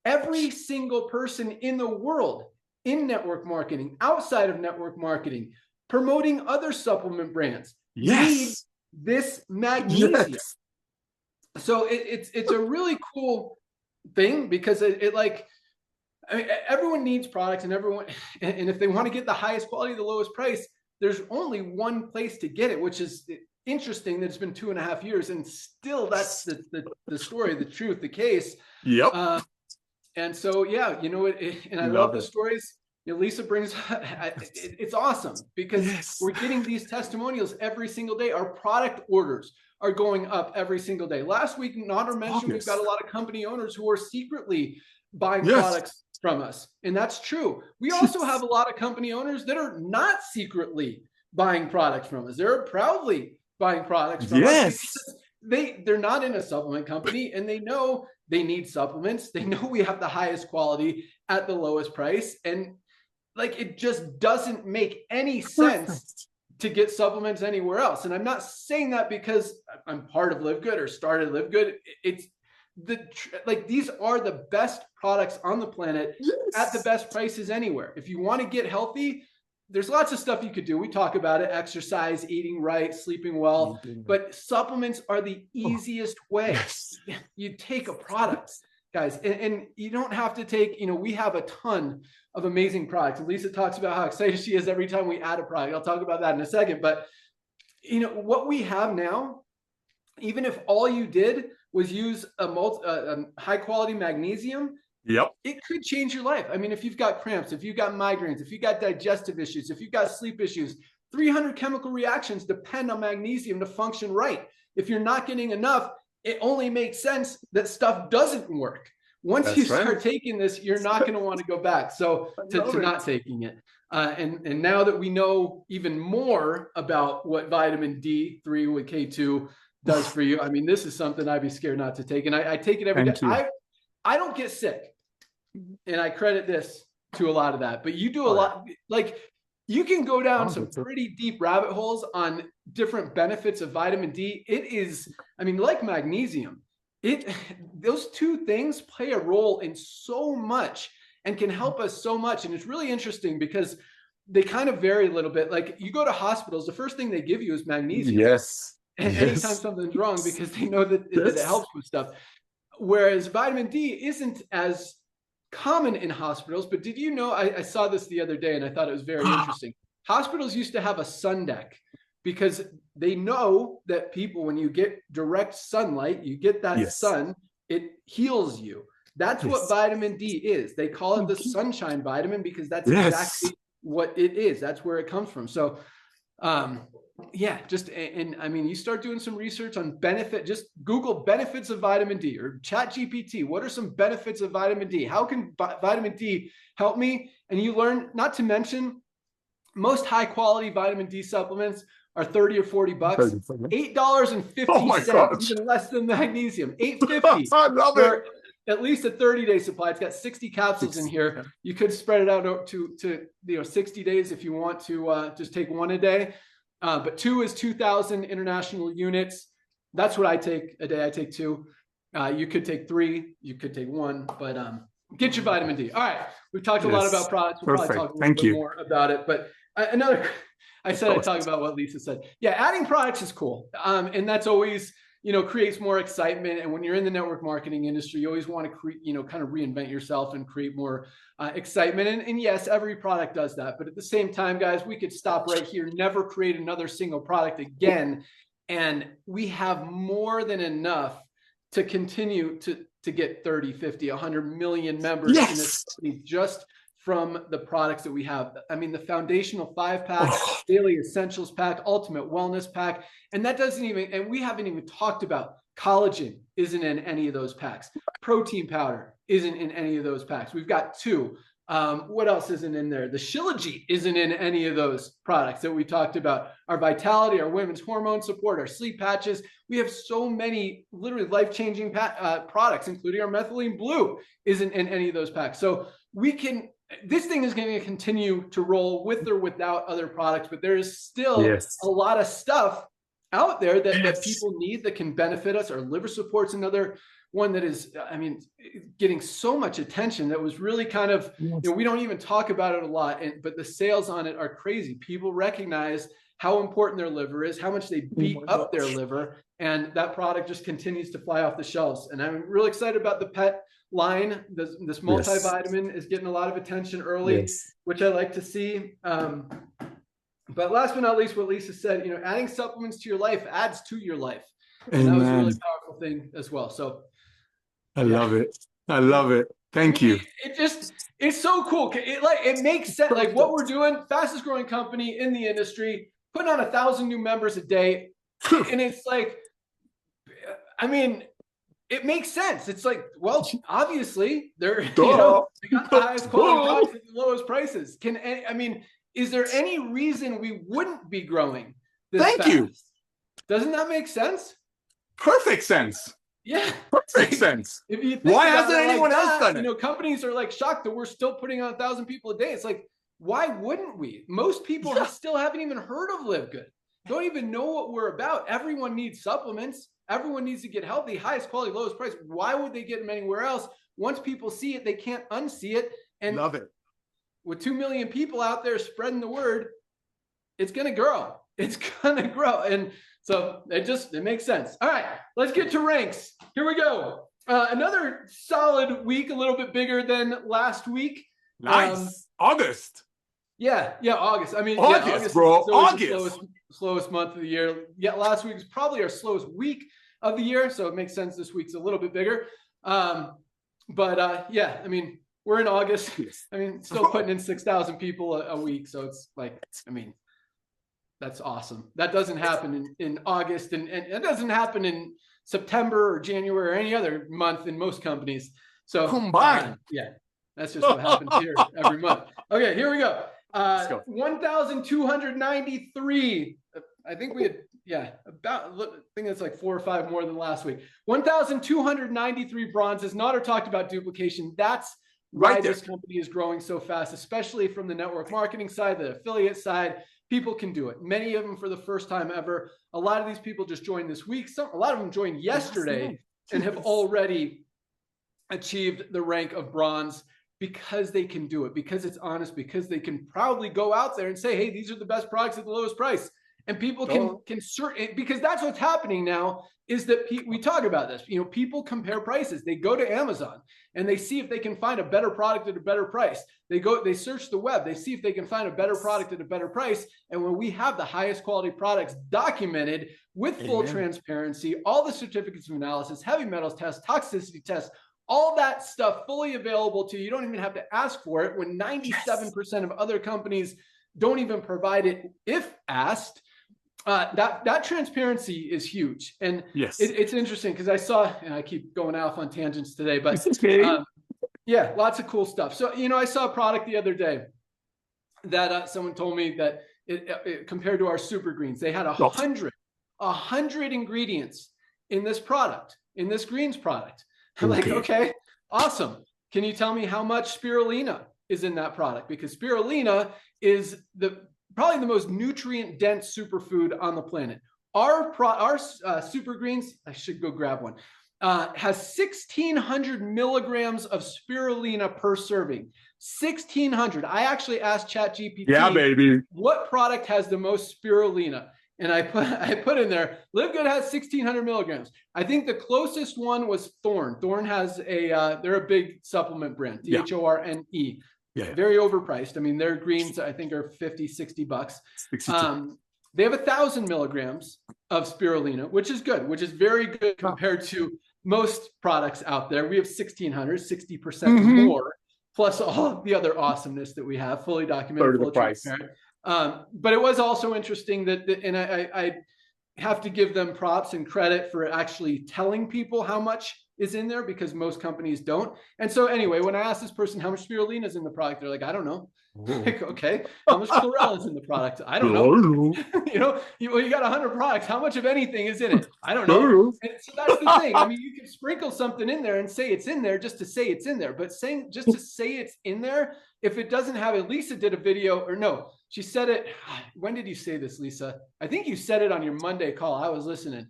Every single person in the world in network marketing, outside of network marketing, promoting other supplement brands, need this magnesium. So it's a really cool thing, because everyone needs products, and if they want to get the highest quality, the lowest price, there's only one place to get it, which is interesting that it's been 2.5 years and still that's the story, the truth, the case. Yep. And so, yeah, and I love the stories. Lisa brings, it's awesome, because we're getting these testimonials every single day. Our product orders are going up every single day. Last week, Nader mentioned we've got a lot of company owners who are secretly buying products from us. And that's true. We also have a lot of company owners that are not secretly buying products from us. They're proudly buying products from us. They're not in a supplement company, and they know they need supplements. They know we have the highest quality at the lowest price. And it just doesn't make any sense to get supplements anywhere else. And I'm not saying that because I'm part of LiveGood or started LiveGood. It's these are the best products on the planet at the best prices anywhere. If you want to get healthy, there's lots of stuff you could do. We talk about it: exercise, eating right, sleeping well. But supplements are the easiest way. Yes. You take a product, guys, and you don't have to take, we have a ton of amazing products. And Lisa talks about how excited she is every time we add a product. I'll talk about that in a second. But, what we have now, even if all you did was use a high quality magnesium, Yep. it could change your life. I mean, if you've got cramps, if you've got migraines, if you've got digestive issues, if you've got sleep issues, 300 chemical reactions depend on magnesium to function right. If you're not getting enough, it only makes sense that stuff doesn't work. Once you start taking this, you're not going to want to go back. So to not taking it. And now that we know even more about what vitamin D3 with K2 does for you, I mean, this is something I'd be scared not to take. And I take it every day. I don't get sick. And I credit this to a lot of that, but you do a lot. Like, you can go down some pretty deep rabbit holes on different benefits of vitamin D. It is, I mean, like magnesium, those two things play a role in so much and can help us so much. And it's really interesting because they kind of vary a little bit. Like, you go to hospitals, the first thing they give you is magnesium. Yes. And anytime something's wrong, because they know that it helps with stuff. Whereas vitamin D isn't as common in hospitals. But did you know, I saw this the other day and I thought it was very interesting. Hospitals used to have a sun deck because they know that people, when you get direct sunlight, you get that sun, it heals you. That's what vitamin D is. They call it the sunshine vitamin because that's exactly what it is. That's where it comes from. So and I mean, you start doing some research on just Google benefits of vitamin D or ChatGPT. What are some benefits of vitamin D? How can vitamin D help me? And you learn, not to mention, most high quality vitamin D supplements are 30 or 40 bucks, $8.50, even less than magnesium, $8.50. I love it. At least a 30-day supply. It's got 60 capsules in here. You could spread it out to 60 days if you want to just take one a day. But 2 is 2,000 international units. That's what I take a day. I take 2. You could take 3. You could take 1. But get your vitamin D. All right. We've talked a lot about products. We'll probably talk a little bit more about it. But I talk about what Lisa said. Yeah, adding products is cool. And that's always, creates more excitement. And when you're in the network marketing industry, you always want to kind of reinvent yourself and create more excitement. And yes, every product does that. But at the same time, guys, we could stop right here, never create another single product again. And we have more than enough to continue to get 30, 50, 100 million members in this company just from the products that we have. I mean, the foundational 5-pack, daily essentials pack, ultimate wellness pack. And that doesn't even, and we haven't even talked about collagen isn't in any of those packs. Protein powder isn't in any of those packs. We've got 2. What else isn't in there? The Shilajit isn't in any of those products that we talked about. Our vitality, our women's hormone support, our sleep patches. We have so many literally life-changing products, including our methylene blue isn't in any of those packs. So this thing is going to continue to roll with or without other products, but there is still a lot of stuff out there that people need that can benefit us. Our liver support's another one that is, I mean, getting so much attention that was really kind of, we don't even talk about it a lot, but the sales on it are crazy. People recognize how important their liver is, how much they beat up their liver, and that product just continues to fly off the shelves. And I'm really excited about the pet line. This multivitamin is getting a lot of attention early, which I like to see. But last but not least, what Lisa said, adding supplements to your life adds to your life. And that was a really powerful thing as well. So I love it. I love it. Thank you. It's so cool. It makes sense. Like what we're doing, fastest growing company in the industry, putting on 1,000 new members a day. And it's like, I mean, it makes sense. It's like, well, obviously they're, they got the highest quality products at the lowest prices. Is there any reason we wouldn't be growing this fast? Thank you. Doesn't that make sense? Perfect sense. Yeah. Perfect sense. If you think why hasn't anyone else done it? Companies are like shocked that we're still putting on 1,000 people a day. It's like, why wouldn't we? Most people still haven't even heard of LiveGood. Don't even know what we're about. Everyone needs supplements. Everyone needs to get healthy, highest quality, lowest price. Why would they get them anywhere else? Once people see it, they can't unsee it. And love it. with 2 million people out there spreading the word, it's going to grow. It's going to grow. And so it makes sense. All right, let's get to ranks. Here we go. Another solid week, a little bit bigger than last week. Nice. August. Yeah, August. I mean, August, bro. Is always August. The slowest month of the year. Yeah, last week was probably our slowest week of the year, so it makes sense this week's a little bit bigger. Yeah, I mean, we're in August. I mean, still putting in 6,000 people a week, so it's like, I mean, that's awesome. That doesn't happen in August, and it doesn't happen in September or January or any other month in most companies. So combined. Yeah, that's just what happens here every month. Okay, here we go. 1,293. I think we had, I think it's like 4 or 5 more than last week. 1,293 bronzes. Nader talked about duplication. That's why this company is growing so fast, especially from the network marketing side, the affiliate side. People can do it. Many of them for the first time ever. A lot of these people just joined this week. A lot of them joined yesterday and have already achieved the rank of bronze because they can do it, because it's honest, because they can proudly go out there and say, hey, these are the best products at the lowest price. And people can because that's what's happening now, is that we talk about this. You know, people compare prices. They go to Amazon and they see if they can find a better product at a better price. They search the web. They see if they can find a better product at a better price. And when we have the highest quality products documented with full transparency, all the certificates of analysis, heavy metals tests, toxicity tests, all that stuff fully available to you. You don't even have to ask for it, when 97% of other companies don't even provide it if asked. That transparency is huge. And it's interesting because I saw, and I keep going off on tangents today, but yeah, lots of cool stuff. So, you know, I saw a product the other day that someone told me that it compared to our super greens, they had 100 ingredients in this product, in this greens product. I'm like, okay, awesome. Can you tell me how much spirulina is in that product? Because spirulina is probably the most nutrient dense superfood on the planet. Our super greens, I should go grab one, has 1,600 milligrams of spirulina per serving. 1,600. I actually asked ChatGPT, what product has the most spirulina? And I put in there, LiveGood has 1,600 milligrams. I think the closest one was Thorne. Thorne has they're a big supplement brand, Thorne. Very overpriced. I mean, their greens, I think, are $50, $60. They have 1,000 milligrams of spirulina, which is good, which is very good compared to most products out there. We have 1,600, 60% more, plus all the other awesomeness that we have, fully documented, fully transparent. But it was also interesting and I have to give them props and credit for actually telling people how much is in there, because most companies don't. And so anyway, when I asked this person how much spirulina is in the product, they're like, I don't know. Like, okay, how much chlorella is in the product? I don't know. You know, you got 100 products. How much of anything is in it? I don't know. And so that's the thing. I mean, you can sprinkle something in there and say it's in there just to say it's in there. But just to say it's in there, if it doesn't have it, Lisa did a video, or no, she said it. When did you say this, Lisa? I think you said it on your Monday call. I was listening.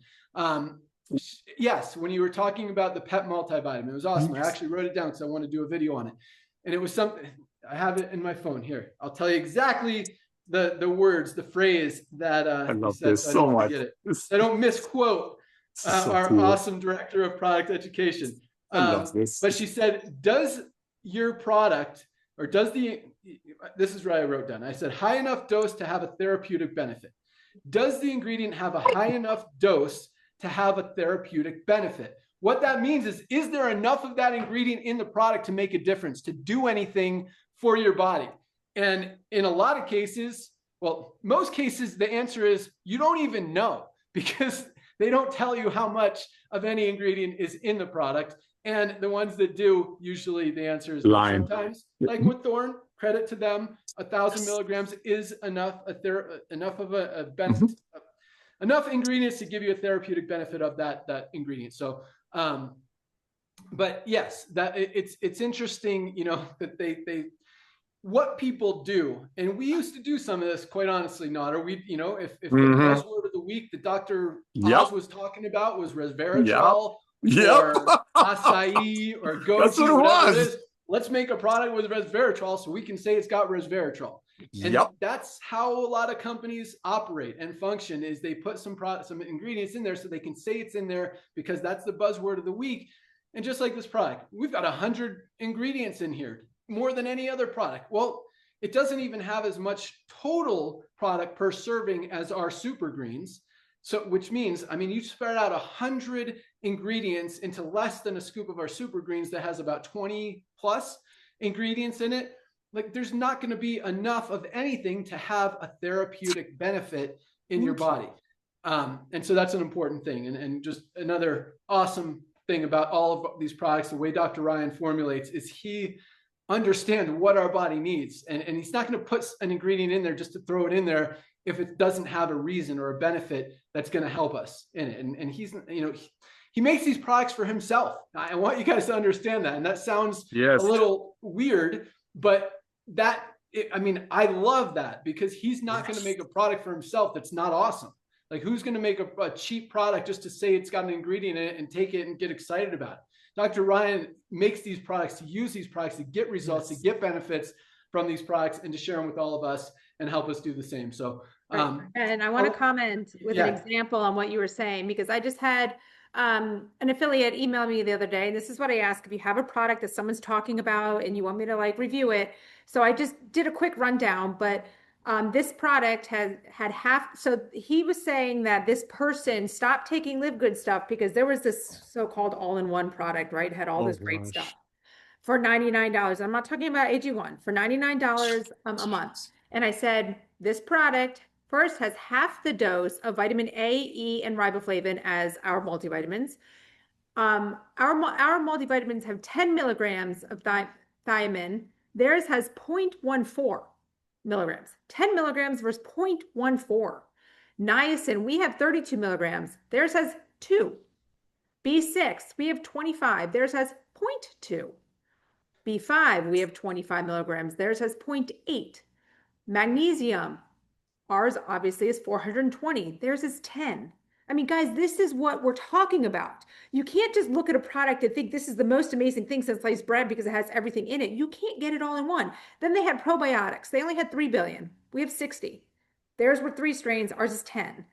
Yes, when you were talking about the pet multivitamin, it was awesome. I actually wrote it down because I want to do a video on it. And it was something, I have it in my phone here. I'll tell you exactly the words, the phrase that I love this so much. I don't misquote our awesome director of product education. I love this. But she said, does your product, or does this is what I wrote down. I said, high enough dose to have a therapeutic benefit. Does the ingredient have a high enough dose to have a therapeutic benefit? What that means is there enough of that ingredient in the product to make a difference, to do anything for your body? And in a lot of cases, well, most cases, the answer is you don't even know, because they don't tell you how much of any ingredient is in the product. And the ones that do, usually the answer is sometimes, like with Thorne, credit to them, 1,000 milligrams is enough, enough of a benefit, enough ingredients to give you a therapeutic benefit of that ingredient. So, but yes, that it's interesting, you know, that they what people do, and we used to do some of this, quite honestly, Nader. We, you know, if the buzzword of the week that Dr. Oz was talking about was resveratrol, or acai, or goji, whatever it is, let's make a product with resveratrol so we can say it's got resveratrol. And that's how a lot of companies operate and function, is they put some ingredients in there so they can say it's in there because that's the buzzword of the week. And just like this product, we've got 100 ingredients in here, more than any other product. Well, it doesn't even have as much total product per serving as our super greens. So, which means, I mean, you spread out 100 ingredients into less than a scoop of our super greens that has about 20 plus ingredients in it. Like, there's not going to be enough of anything to have a therapeutic benefit in your body. And so that's an important thing. And just another awesome thing about all of these products, the way Dr. Ryan formulates, is he understands what our body needs. And he's not going to put an ingredient in there just to throw it in there if it doesn't have a reason or a benefit that's going to help us in it. And he's, you know, he makes these products for himself. I want you guys to understand that. And that sounds a little weird, but I mean, I love that, because he's not going to make a product for himself that's not awesome. Like, who's going to make a cheap product just to say it's got an ingredient in it and take it and get excited about it? Dr. Ryan makes these products to use these products to get results, to get benefits from these products, and to share them with all of us and help us do the same. So, and I want to comment with an example on what you were saying, because I just had an affiliate email me the other day, and this is what I ask: if you have a product that someone's talking about and you want me to like review it. So I just did a quick rundown, but this product had half. So he was saying that this person stopped taking LiveGood stuff because there was this so-called all-in-one product, right? It had all this great stuff for $99. I'm not talking about AG1, for $99 a month. And I said, this product first has half the dose of vitamin A, E, and riboflavin as our multivitamins. Our multivitamins have 10 milligrams of thiamine. Theirs has 0.14 milligrams, 10 milligrams versus 0.14. Niacin, we have 32 milligrams. Theirs has 2. B6, we have 25. Theirs has 0.2. B5, we have 25 milligrams. Theirs has 0.8. Magnesium, ours obviously is 420. Theirs is 10. I mean, guys, this is what we're talking about. You can't just look at a product and think this is the most amazing thing since sliced bread because it has everything in it. You can't get it all in one. Then they had probiotics. They only had 3 billion. We have 60. Theirs were 3 strains. Ours is 10.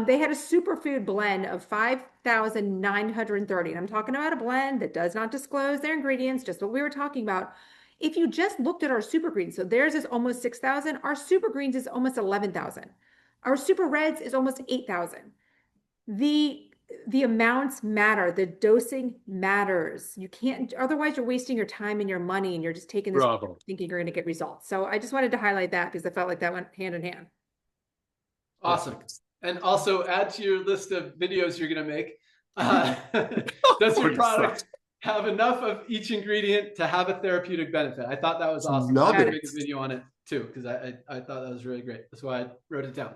They had a superfood blend of 5,930. And I'm talking about a blend that does not disclose their ingredients, just what we were talking about. If you just looked at our super greens, so theirs is almost 6,000. Our super greens is almost 11,000. Our super reds is almost 8,000. The amounts matter. The dosing matters. You can't, otherwise you're wasting your time and your money, and you're just taking this thinking you're going to get results. So I just wanted to highlight that because I felt like that went hand in hand. Awesome. And also add to your list of videos you're going to make. Does your product have enough of each ingredient to have a therapeutic benefit? I thought that was awesome. I'm going to make a video on it too, because I thought that was really great. That's why I wrote it down.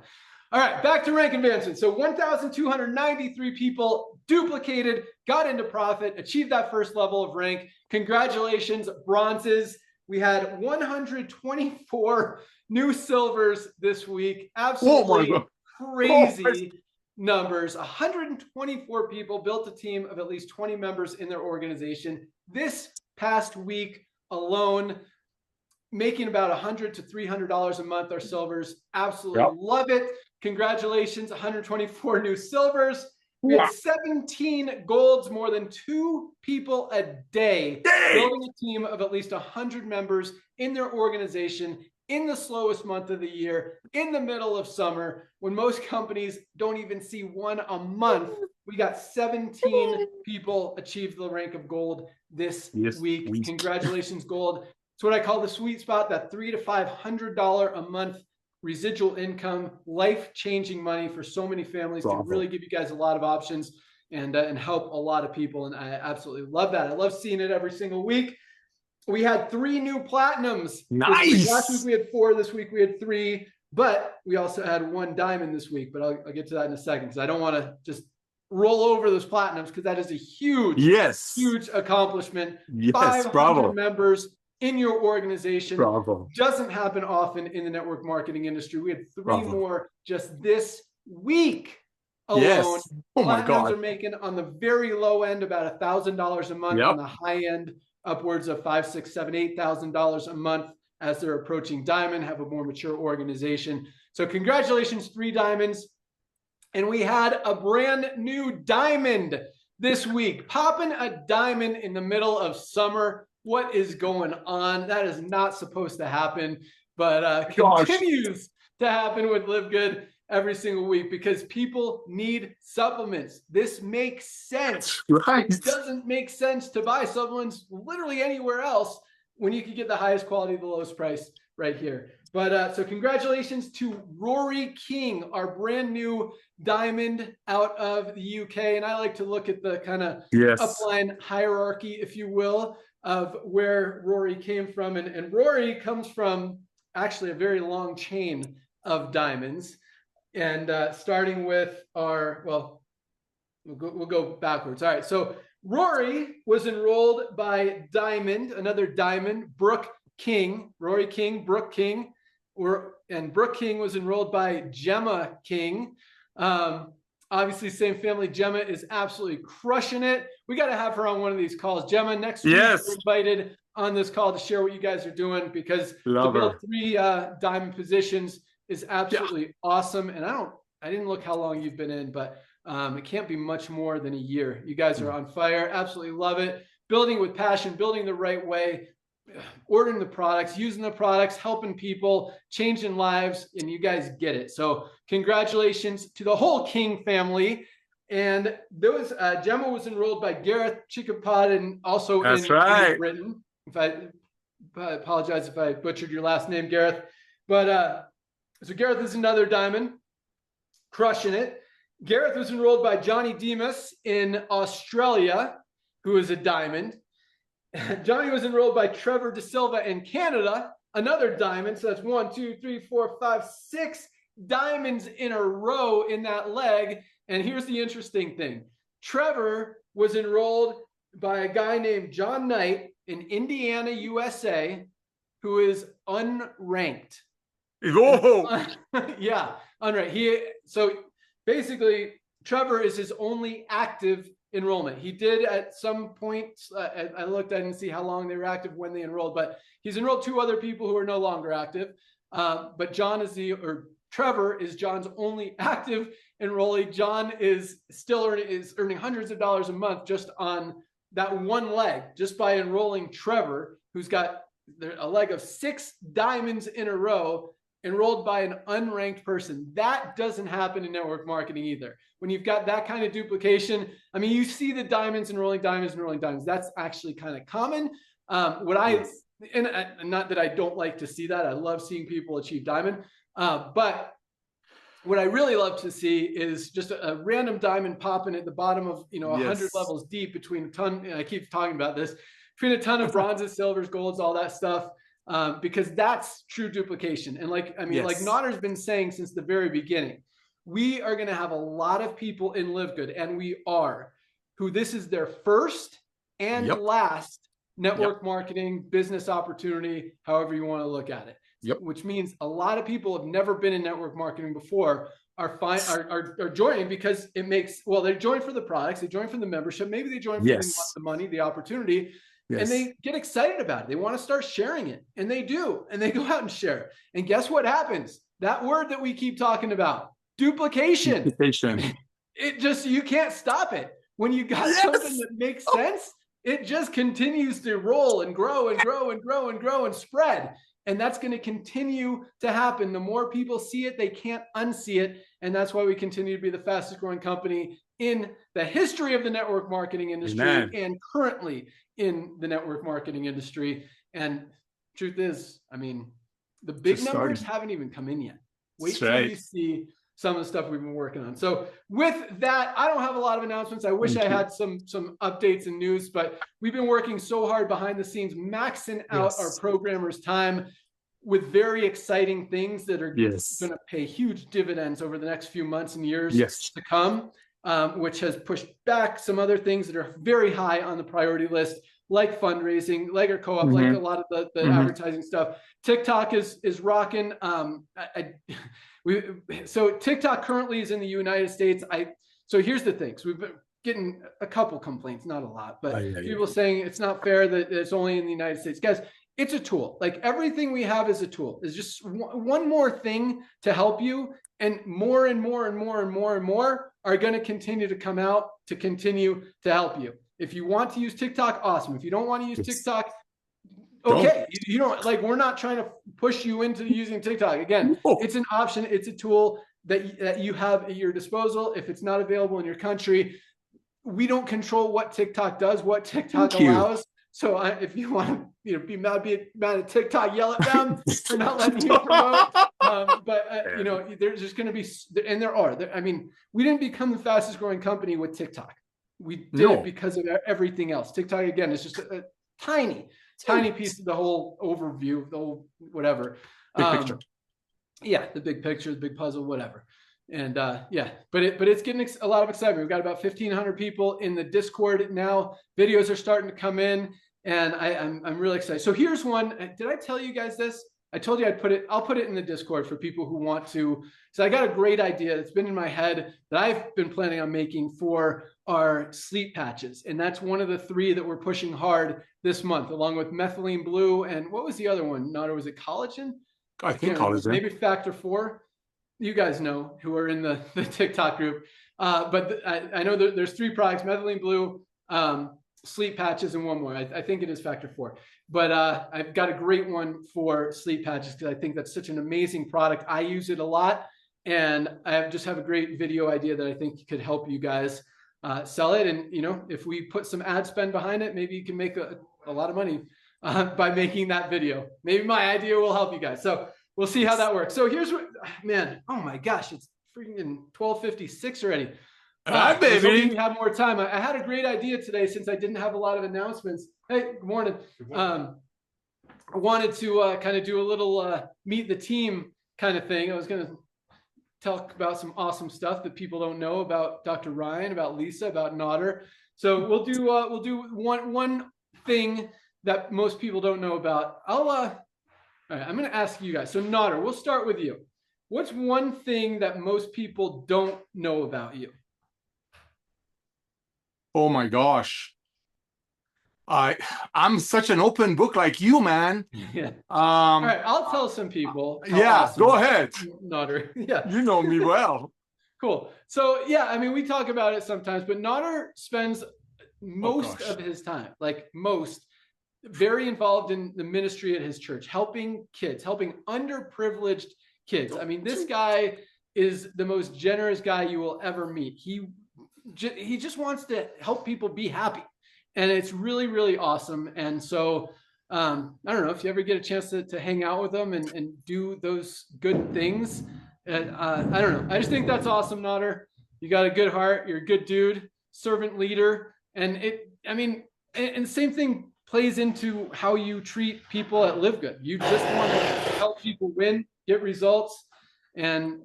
All right, back to rank advancement. So 1,293 people duplicated, got into profit, achieved that first level of rank. Congratulations, bronzes. We had 124 new silvers this week. Absolutely crazy numbers. 124 people built a team of at least 20 members in their organization this past week alone, making about $100 to $300 a month our silvers. Absolutely love it. Congratulations, 124 new silvers. We had 17 golds, more than 2 people a day, building a team of at least 100 members in their organization in the slowest month of the year, in the middle of summer, when most companies don't even see one a month. We got 17 people achieve the rank of gold this week. Congratulations, gold. It's what I call the sweet spot, that $300 to $500 a month residual income, life-changing money for so many families. To really give you guys a lot of options and help a lot of people. And I absolutely love that. I love seeing it every single week. We had 3 new platinums. Nice. Last week we had 4. This week we had 3. But we also had 1 diamond this week. But I'll get to that in a second, because I don't want to just roll over those platinums, because that is a huge, huge accomplishment. 500 members in your organization. Doesn't happen often in the network marketing industry. We had 3 more just this week alone. Oh my God. Are making on the very low end about $1,000 a month, on the high end upwards of $5,000, $6,000, $7,000, $8,000 a month as they're approaching diamond, have a more mature organization. So congratulations, 3 diamonds. And we had a brand new diamond this week. Popping a diamond in the middle of summer. What is going on? That is not supposed to happen, but continues to happen with LiveGood every single week because people need supplements. This makes sense. Right. It doesn't make sense to buy supplements literally anywhere else when you can get the highest quality, the lowest price right here. But so congratulations to Rory King, our brand new diamond out of the UK. And I like to look at the kind of upline hierarchy, if you will, of where Rory came from. And Rory comes from actually a very long chain of diamonds. And starting with our, well, we'll go backwards. All right. So Rory was enrolled by Diamond, another Diamond, Brooke King, Rory King, Brooke King, and Brooke King was enrolled by Gemma King. Obviously, same family. Gemma is absolutely crushing it. We got to have her on one of these calls. Gemma, next week, you're invited on this call to share what you guys are doing because to build 3 diamond positions is absolutely awesome. And I didn't look how long you've been in, but it can't be much more than a year. You guys are on fire. Absolutely love it. Building with passion, building the right way, ordering the products, using the products, helping people, changing lives, and you guys get it. So congratulations to the whole King family. And there was Gemma was enrolled by Gareth Chickapod and also in Great Britain. I apologize if I butchered your last name, Gareth. But so Gareth is another diamond, crushing it. Gareth was enrolled by Johnny Demas in Australia, who is a diamond. Johnny was enrolled by Trevor De Silva in Canada, another diamond. So that's 1, 2, 3, 4, 5, 6 diamonds in a row in that leg. And here's the interesting thing. Trevor was enrolled by a guy named John Knight in Indiana, USA, who is unranked. Oh. Yeah, unranked. So basically, Trevor is his only active enrollment. He did at some point, I looked, I didn't see how long they were active when they enrolled, but he's enrolled 2 other people who are no longer active. But Trevor is John's only active enrollee. John is still earning hundreds of dollars a month just on that one leg, just by enrolling Trevor, who's got a leg of 6 diamonds in a row, enrolled by an unranked person. That doesn't happen in network marketing either. When you've got that kind of duplication, I mean, you see the diamonds enrolling diamonds. That's actually kind of common. And not that I don't like to see that. I love seeing people achieve diamond. But what I really love to see is just a random diamond popping at the bottom of, 100 levels deep between a ton, and I keep talking about this, between a ton of bronzes, silvers, golds, all that stuff. Because that's true duplication. And like Notter's been saying since the very beginning, we are going to have a lot of people in LiveGood, and we are, who this is their first and last network marketing business opportunity, however you want to look at it. Which means a lot of people have never been in network marketing before are joining because it makes, they join for the products, they join for the membership, maybe they join for the money, the opportunity. And they get excited about it. They want to start sharing it. And they do. And they go out and share it. And guess what happens? That word that we keep talking about, duplication. It just, you can't stop it. When you got something that makes sense, it just continues to roll and grow and grow and grow and grow and spread. And that's going to continue to happen. The more people see it, they can't unsee it. And that's why we continue to be the fastest growing company in the history of the network marketing industry and currently in the network marketing industry. And truth is, I mean, the big numbers haven't even come in yet. Wait till you see some of the stuff we've been working on. So with that, I don't have a lot of announcements. I wish I had some updates and news, but we've been working so hard behind the scenes, maxing out our programmers' time with very exciting things that are going to pay huge dividends over the next few months and years to come. Which has pushed back some other things that are very high on the priority list, like fundraising, like our co-op, like a lot of the advertising stuff. TikTok is rocking. So TikTok currently is in the United States. So here's the thing. So getting a couple complaints, not a lot, but Yeah. people saying it's not fair that it's only in the United States. Guys, it's a tool. Like everything we have is a tool. It's just one more thing to help you, and more and more and more and more and more are going to continue to come out to continue to help you. If you want to use TikTok, awesome. If you don't want to use TikTok, okay. You don't, like, we're not trying to push you into using TikTok. Again, it's an option. It's a tool that you have at your disposal. If it's not available in your country, we don't control what TikTok does, what TikTok allows. So if you want to, be mad at TikTok, yell at them for not letting you promote. There's just going to be, and there are. I mean, we didn't become the fastest growing company with TikTok. We did it because of everything else. TikTok, again, is just a tiny piece of the whole overview, the whole whatever. Big picture. Yeah, the big picture, the big puzzle, whatever. And but it's getting a lot of excitement. We've got about 1,500 people in the Discord now. Videos are starting to come in, and I'm really excited. So here's one. Did I tell you guys this? I told you I'll put it in the Discord for people who want to. So I got a great idea that's been in my head that I've been planning on making for our sleep patches. And that's one of the 3 that we're pushing hard this month, along with methylene blue. And what was the other one? Not, or was it collagen? I think collagen. Maybe factor 4. You guys know, who are in the TikTok group. But I know there's 3 products: methylene blue, sleep patches, and one more. I think it is factor 4. But I've got a great one for sleep patches because I think that's such an amazing product. I use it a lot, and I just have a great video idea that I think could help you guys sell it. And if we put some ad spend behind it, maybe you can make a lot of money by making that video. Maybe my idea will help you guys. So we'll see how that works. So here's what, man, oh my gosh, it's freaking 12:56 already. Hi, baby. We have more time. I had a great idea today since I didn't have a lot of announcements. Hey, good morning. I wanted to kind of do a little meet the team kind of thing. I was going to talk about some awesome stuff that people don't know about Dr. Ryan, about Lisa, about Nodder. So we'll do one thing that most people don't know about. All right, I'm going to ask you guys. So Nodder, we'll start with you. What's one thing that most people don't know about you? Oh my gosh. I'm such an open book like you, man. Yeah. All right, I'll tell some people. Yeah, awesome go ahead. Nodder. Yeah. You know me well. Cool. So yeah, I mean, we talk about it sometimes, but Nodder spends most of his time, very involved in the ministry at his church, helping kids, helping underprivileged kids. I mean, this guy is the most generous guy you will ever meet. He just wants to help people be happy. And it's really, really awesome. And so I don't know if you ever get a chance to hang out with them and do those good things. I don't know. I just think that's awesome, Nodder. You got a good heart. You're a good dude, servant leader. And and same thing plays into how you treat people at LiveGood. You just want to help people win, get results, and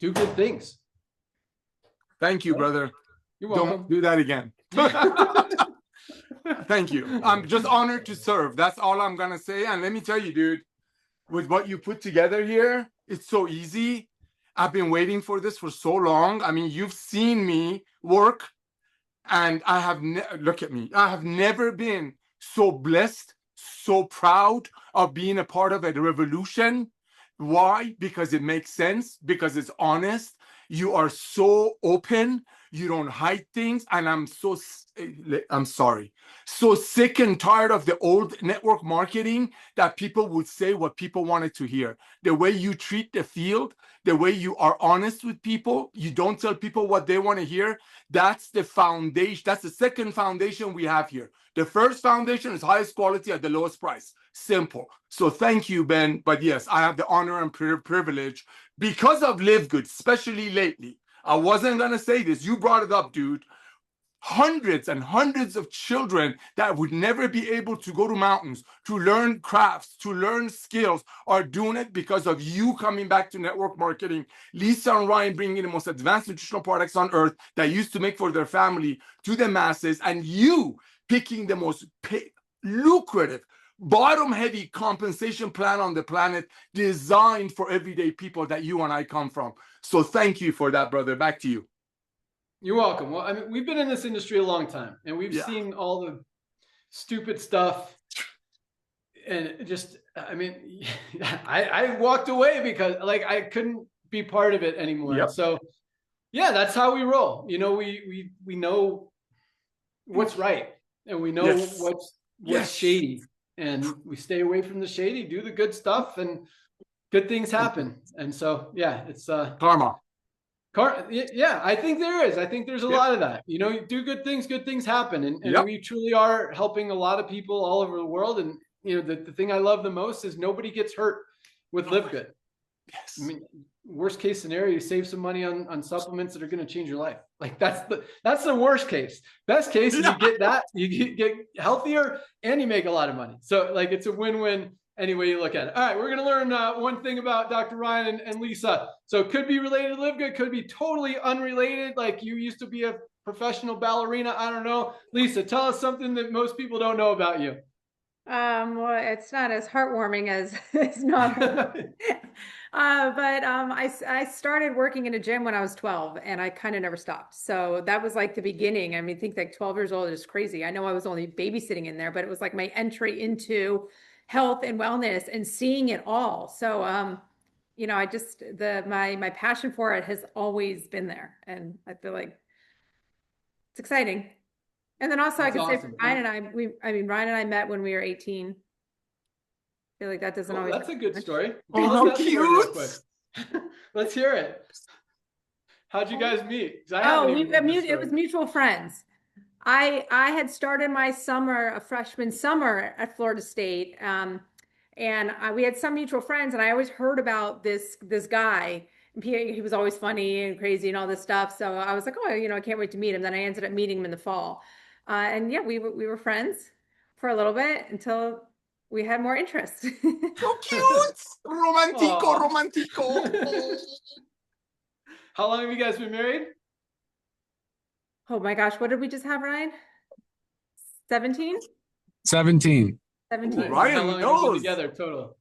do good things. Thank you, brother. You're welcome. Don't do that again. Thank you. I'm just honored to serve. That's all I'm going to say. And let me tell you, dude, with what you put together here, it's so easy. I've been waiting for this for so long. I mean, you've seen me work, and I have look at me. I have never been so blessed, so proud of being a part of a revolution. Why? Because it makes sense, because it's honest. You are so open. You don't hide things. And I'm sorry, so sick and tired of the old network marketing that people would say what people wanted to hear. The way you treat the field, the way you are honest with people, you don't tell people what they want to hear. That's the foundation. That's the second foundation we have here. The first foundation is highest quality at the lowest price. Simple. So thank you, Ben. But yes, I have the honor and privilege because of LiveGood, especially lately. I wasn't going to say this. You brought it up, dude. Hundreds and hundreds of children that would never be able to go to mountains, to learn crafts, to learn skills, are doing it because of you coming back to network marketing. Lisa and Ryan bringing the most advanced nutritional products on earth that used to make for their family to the masses, and you picking the most lucrative, bottom-heavy compensation plan on the planet designed for everyday people that you and I come from. So thank you for that, brother. Back to you. You're welcome. Well, I mean, we've been in this industry a long time, and we've Yeah. seen all the stupid stuff. And just, I mean, I walked away because like I couldn't be part of it anymore. Yep. So yeah, that's how we roll. You know, we know what's right, and we know Yes. what's Yes. shady, and we stay away from the shady, do the good stuff, and good things happen. And so yeah, it's Karma. yeah, I think there is. I think there's a Yep. lot of that. You know, you do good things happen. And Yep. we truly are helping a lot of people all over the world. And, you know, the thing I love the most is nobody gets hurt with LiveGood. Yes. I mean, worst case scenario, you save some money on supplements that are going to change your life. Like that's the worst case. Best case is you get that, you get healthier, and you make a lot of money. So like it's a win-win any way you look at it. All right, we're going to learn one thing about Dr. Ryan and Lisa. So it could be related to LiveGood, could be totally unrelated. Like you used to be a professional ballerina. I don't know. Lisa, tell us something that most people don't know about you. Well, it's not as heartwarming as it's not. I started working in a gym when I was 12, and I kind of never stopped. So that was like the beginning. I mean, I think like 12 years old is crazy. I know I was only babysitting in there, but it was like my entry into health and wellness and seeing it all. So, you know, I just my passion for it has always been there, and I feel like it's exciting. And then also That's I could say for awesome. Ryan and Ryan and I met when we were 18. I feel like that doesn't always. That's a good story. Oh, Tell us how that story real cute. quick. Let's hear it. How'd you guys meet? It was mutual friends. I had started my a freshman summer at Florida State. We had some mutual friends, and I always heard about this guy. He was always funny and crazy and all this stuff. So I was like, oh, you know, I can't wait to meet him. Then I ended up meeting him in the fall. And yeah, we were friends for a little bit until we had more interest. So cute. Romantico, romantico. How long have you guys been married? Oh my gosh, what did we just have, Ryan? 17? 17. 17. Ryan How long have you knows. been together total?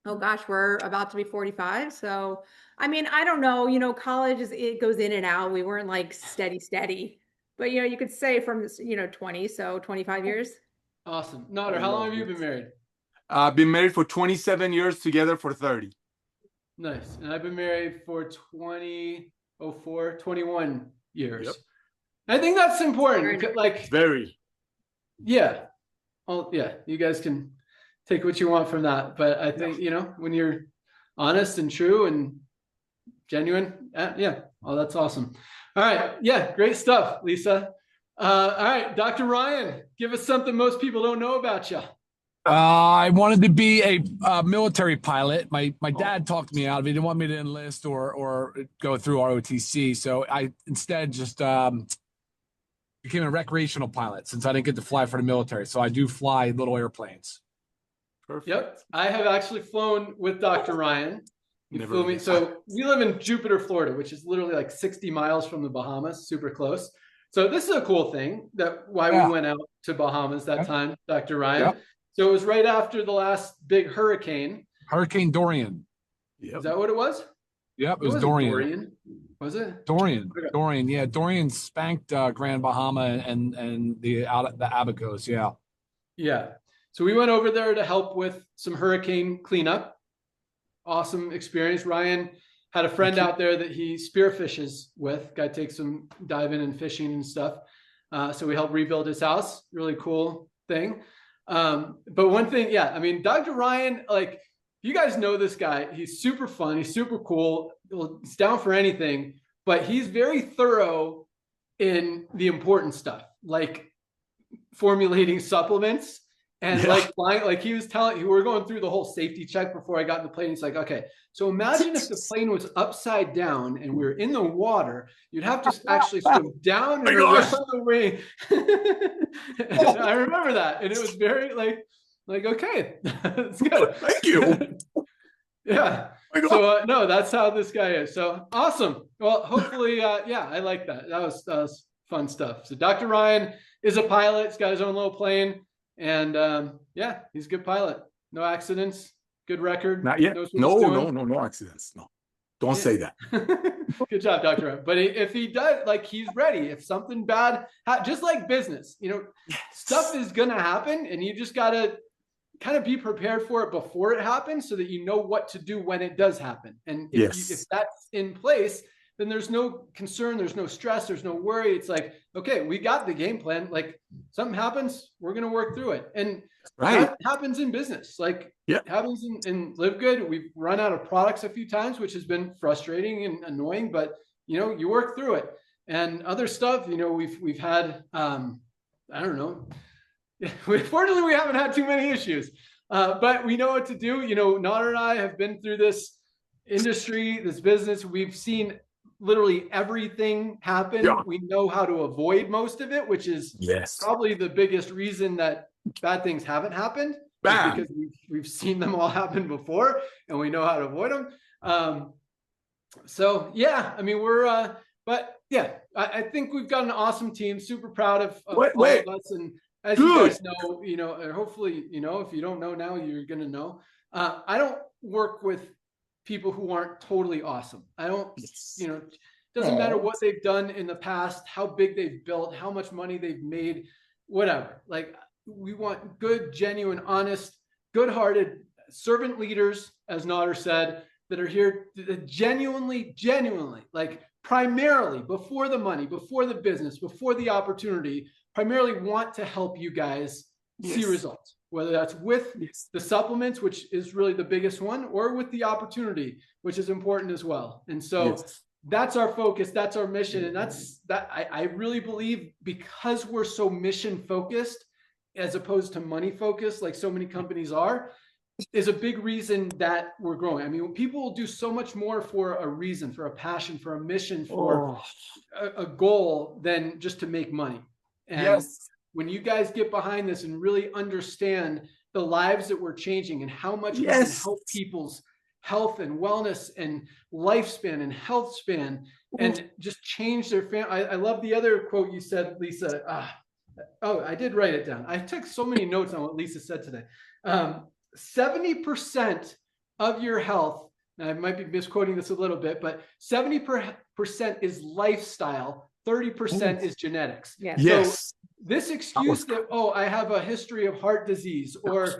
Oh gosh, we're about to be 45. So, I mean, I don't know, you know, college it goes in and out. We weren't like steady. But, you know, you could say from, 20, so 25 years. Awesome. Nader, how long have you been married? I've been married for 27 years, together for 30. Nice. And I've been married for 21 years. Yep. I think that's important. Like, Very. yeah. Oh, yeah. You guys can take what you want from that. But I think, you know, when you're honest and true and genuine, yeah. Oh, that's awesome. All right. Yeah. Great stuff, Lisa. All right. Dr. Ryan, give us something most people don't know about you. I wanted to be a military pilot. My dad talked me out of it. He didn't want me to enlist or go through ROTC. So I instead just became a recreational pilot since I didn't get to fly for the military. So I do fly little airplanes. Perfect. Yep. I have actually flown with Dr. Ryan. You flew me. So we live in Jupiter, Florida, which is literally like 60 miles from the Bahamas, super close. So this is a cool thing we went out to Bahamas that time, Dr. Ryan. Yep. So it was right after the last big hurricane. Hurricane Dorian. Yep. Is that what it was? Yep, it was Dorian. Dorian. Was it? Dorian. Okay. Dorian. Yeah, Dorian spanked Grand Bahama and the Abacos. Yeah. Yeah. So we went over there to help with some hurricane cleanup. Awesome experience. Ryan had a friend out there that he spearfishes with. Guy takes some diving and fishing and stuff. So we helped rebuild his house. Really cool thing. But one thing, I mean, Dr. Ryan, like, you guys know this guy. He's super fun. He's super cool. He's down for anything, but he's very thorough in the important stuff, like formulating supplements and like flying. Like he was telling, we were going through the whole safety check before I got in the plane. He's like, okay, so imagine if the plane was upside down and we were in the water, you'd have to actually swim down and around the wing. I remember that. And it was very like, okay, it's good. Thank you. Yeah. So no, that's how this guy is. So awesome. Well, hopefully, I like that. That was fun stuff. So Dr. Ryan is a pilot. He's got his own little plane, and he's a good pilot. No accidents. Good record. Not yet. No accidents. No. Don't say that. Good job, Dr. Ryan. But if he does, like, he's ready. If something bad, just like business, you know, stuff is going to happen, and you just got to kind of be prepared for it before it happens so that you know what to do when it does happen. And if that's in place, then there's no concern, there's no stress, there's no worry. It's like, okay, we got the game plan. Like, something happens, we're going to work through it. And that happens in business. Like, it happens in LiveGood. We've run out of products a few times, which has been frustrating and annoying, but you know, you work through it. And other stuff, you know, we've had, I don't know. Fortunately, we haven't had too many issues, but we know what to do. You know, Nader and I have been through this industry, this business. We've seen literally everything happen. Yeah. We know how to avoid most of it, which is probably the biggest reason that bad things haven't happened. Because we've seen them all happen before, and we know how to avoid them. So yeah, I mean, we're, but yeah, I think we've got an awesome team. Super proud of all of us. And as you guys know, you know, and hopefully, you know, if you don't know now, you're going to know. I don't work with people who aren't totally awesome. I don't, you know, doesn't matter what they've done in the past, how big they've built, how much money they've made, whatever. Like, we want good, genuine, honest, good-hearted servant leaders, as Nader said, that are here to genuinely, like, primarily, before the money, before the business, before the opportunity, primarily want to help you guys see results, whether that's with the supplements, which is really the biggest one, or with the opportunity, which is important as well. And so that's our focus, that's our mission. And I really believe, because we're so mission focused as opposed to money focused, like so many companies are, is a big reason that we're growing. I mean, people will do so much more for a reason, for a passion, for a mission, for a goal, than just to make money. And when you guys get behind this and really understand the lives that we're changing and how much we can help people's health and wellness and lifespan and health span, and just change their family. I love the other quote you said, Lisa. Oh, I did write it down. I took so many notes on what Lisa said today. 70% of your health, and I might be misquoting this a little bit, but 70% is lifestyle, 30% is genetics. So this excuse that, oh, I have a history of heart disease or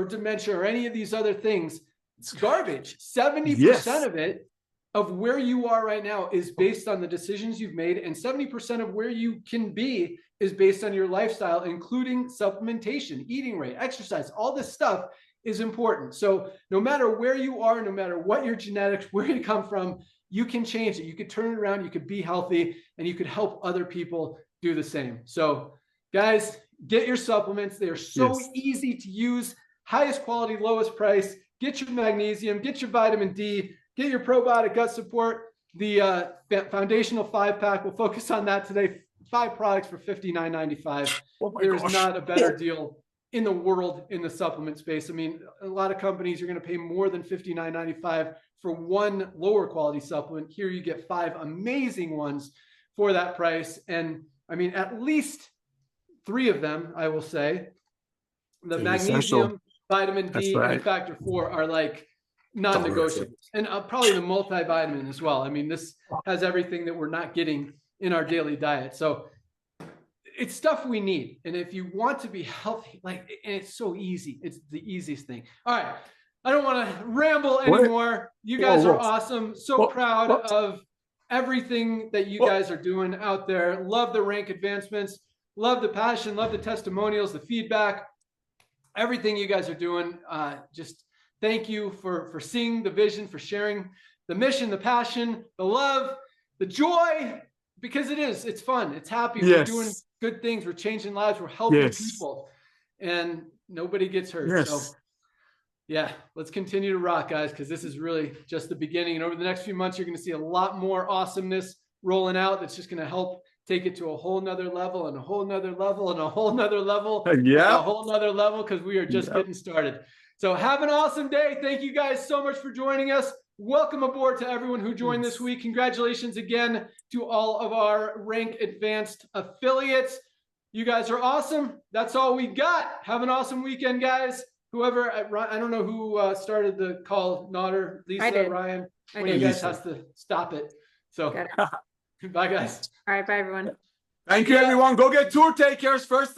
dementia or any of these other things, it's garbage. 70% of it, of where you are right now, is based on the decisions you've made, and 70% of where you can be is based on your lifestyle, including supplementation, eating rate, exercise. All this stuff is important. So no matter where you are, no matter what your genetics, where you come from, you can change it. You could turn it around, you could be healthy, and you could help other people do the same. So guys, get your supplements. They are so easy to use, highest quality, lowest price. Get your magnesium, get your vitamin D, get your probiotic gut support. The foundational 5-pack, we'll focus on that today. 5 products for $59.95. There's not a better deal in the world in the supplement space. I mean, a lot of companies are going to pay more than $59.95 for one lower quality supplement. Here you get 5 amazing ones for that price. And I mean, at least 3 of them, I will say, the magnesium, vitamin D, and factor 4 are like non-negotiables. And probably the multivitamin as well. I mean, this has everything that we're not getting in our daily diet. So it's stuff we need. And if you want to be healthy, like, and it's so easy, it's the easiest thing. All right. I don't want to ramble anymore. You guys are awesome. So proud of everything that you guys are doing out there. Love the rank advancements, love the passion, love the testimonials, the feedback, everything you guys are doing. Just thank you for seeing the vision, for sharing the mission, the passion, the love, the joy, because it's fun. It's happy. We're doing good things. We're changing lives. We're helping people, and nobody gets hurt. So yeah, let's continue to rock, guys, because this is really just the beginning. And over the next few months, you're going to see a lot more awesomeness rolling out. That's just going to help take it to a whole nother level, and a whole nother level, and a whole nother level, and a whole nother level, because we are just getting started. So have an awesome day. Thank you guys so much for joining us. Welcome aboard to everyone who joined this week. Congratulations again to all of our Rank Advanced affiliates. You guys are awesome. That's all we got. Have an awesome weekend, guys. Whoever, I don't know who started the call, Nader, Lisa, Ryan. I one of you do. guys has to stop it. So Got it. bye, guys. All right, bye everyone. Thank you, everyone. Go get tour takers first thing.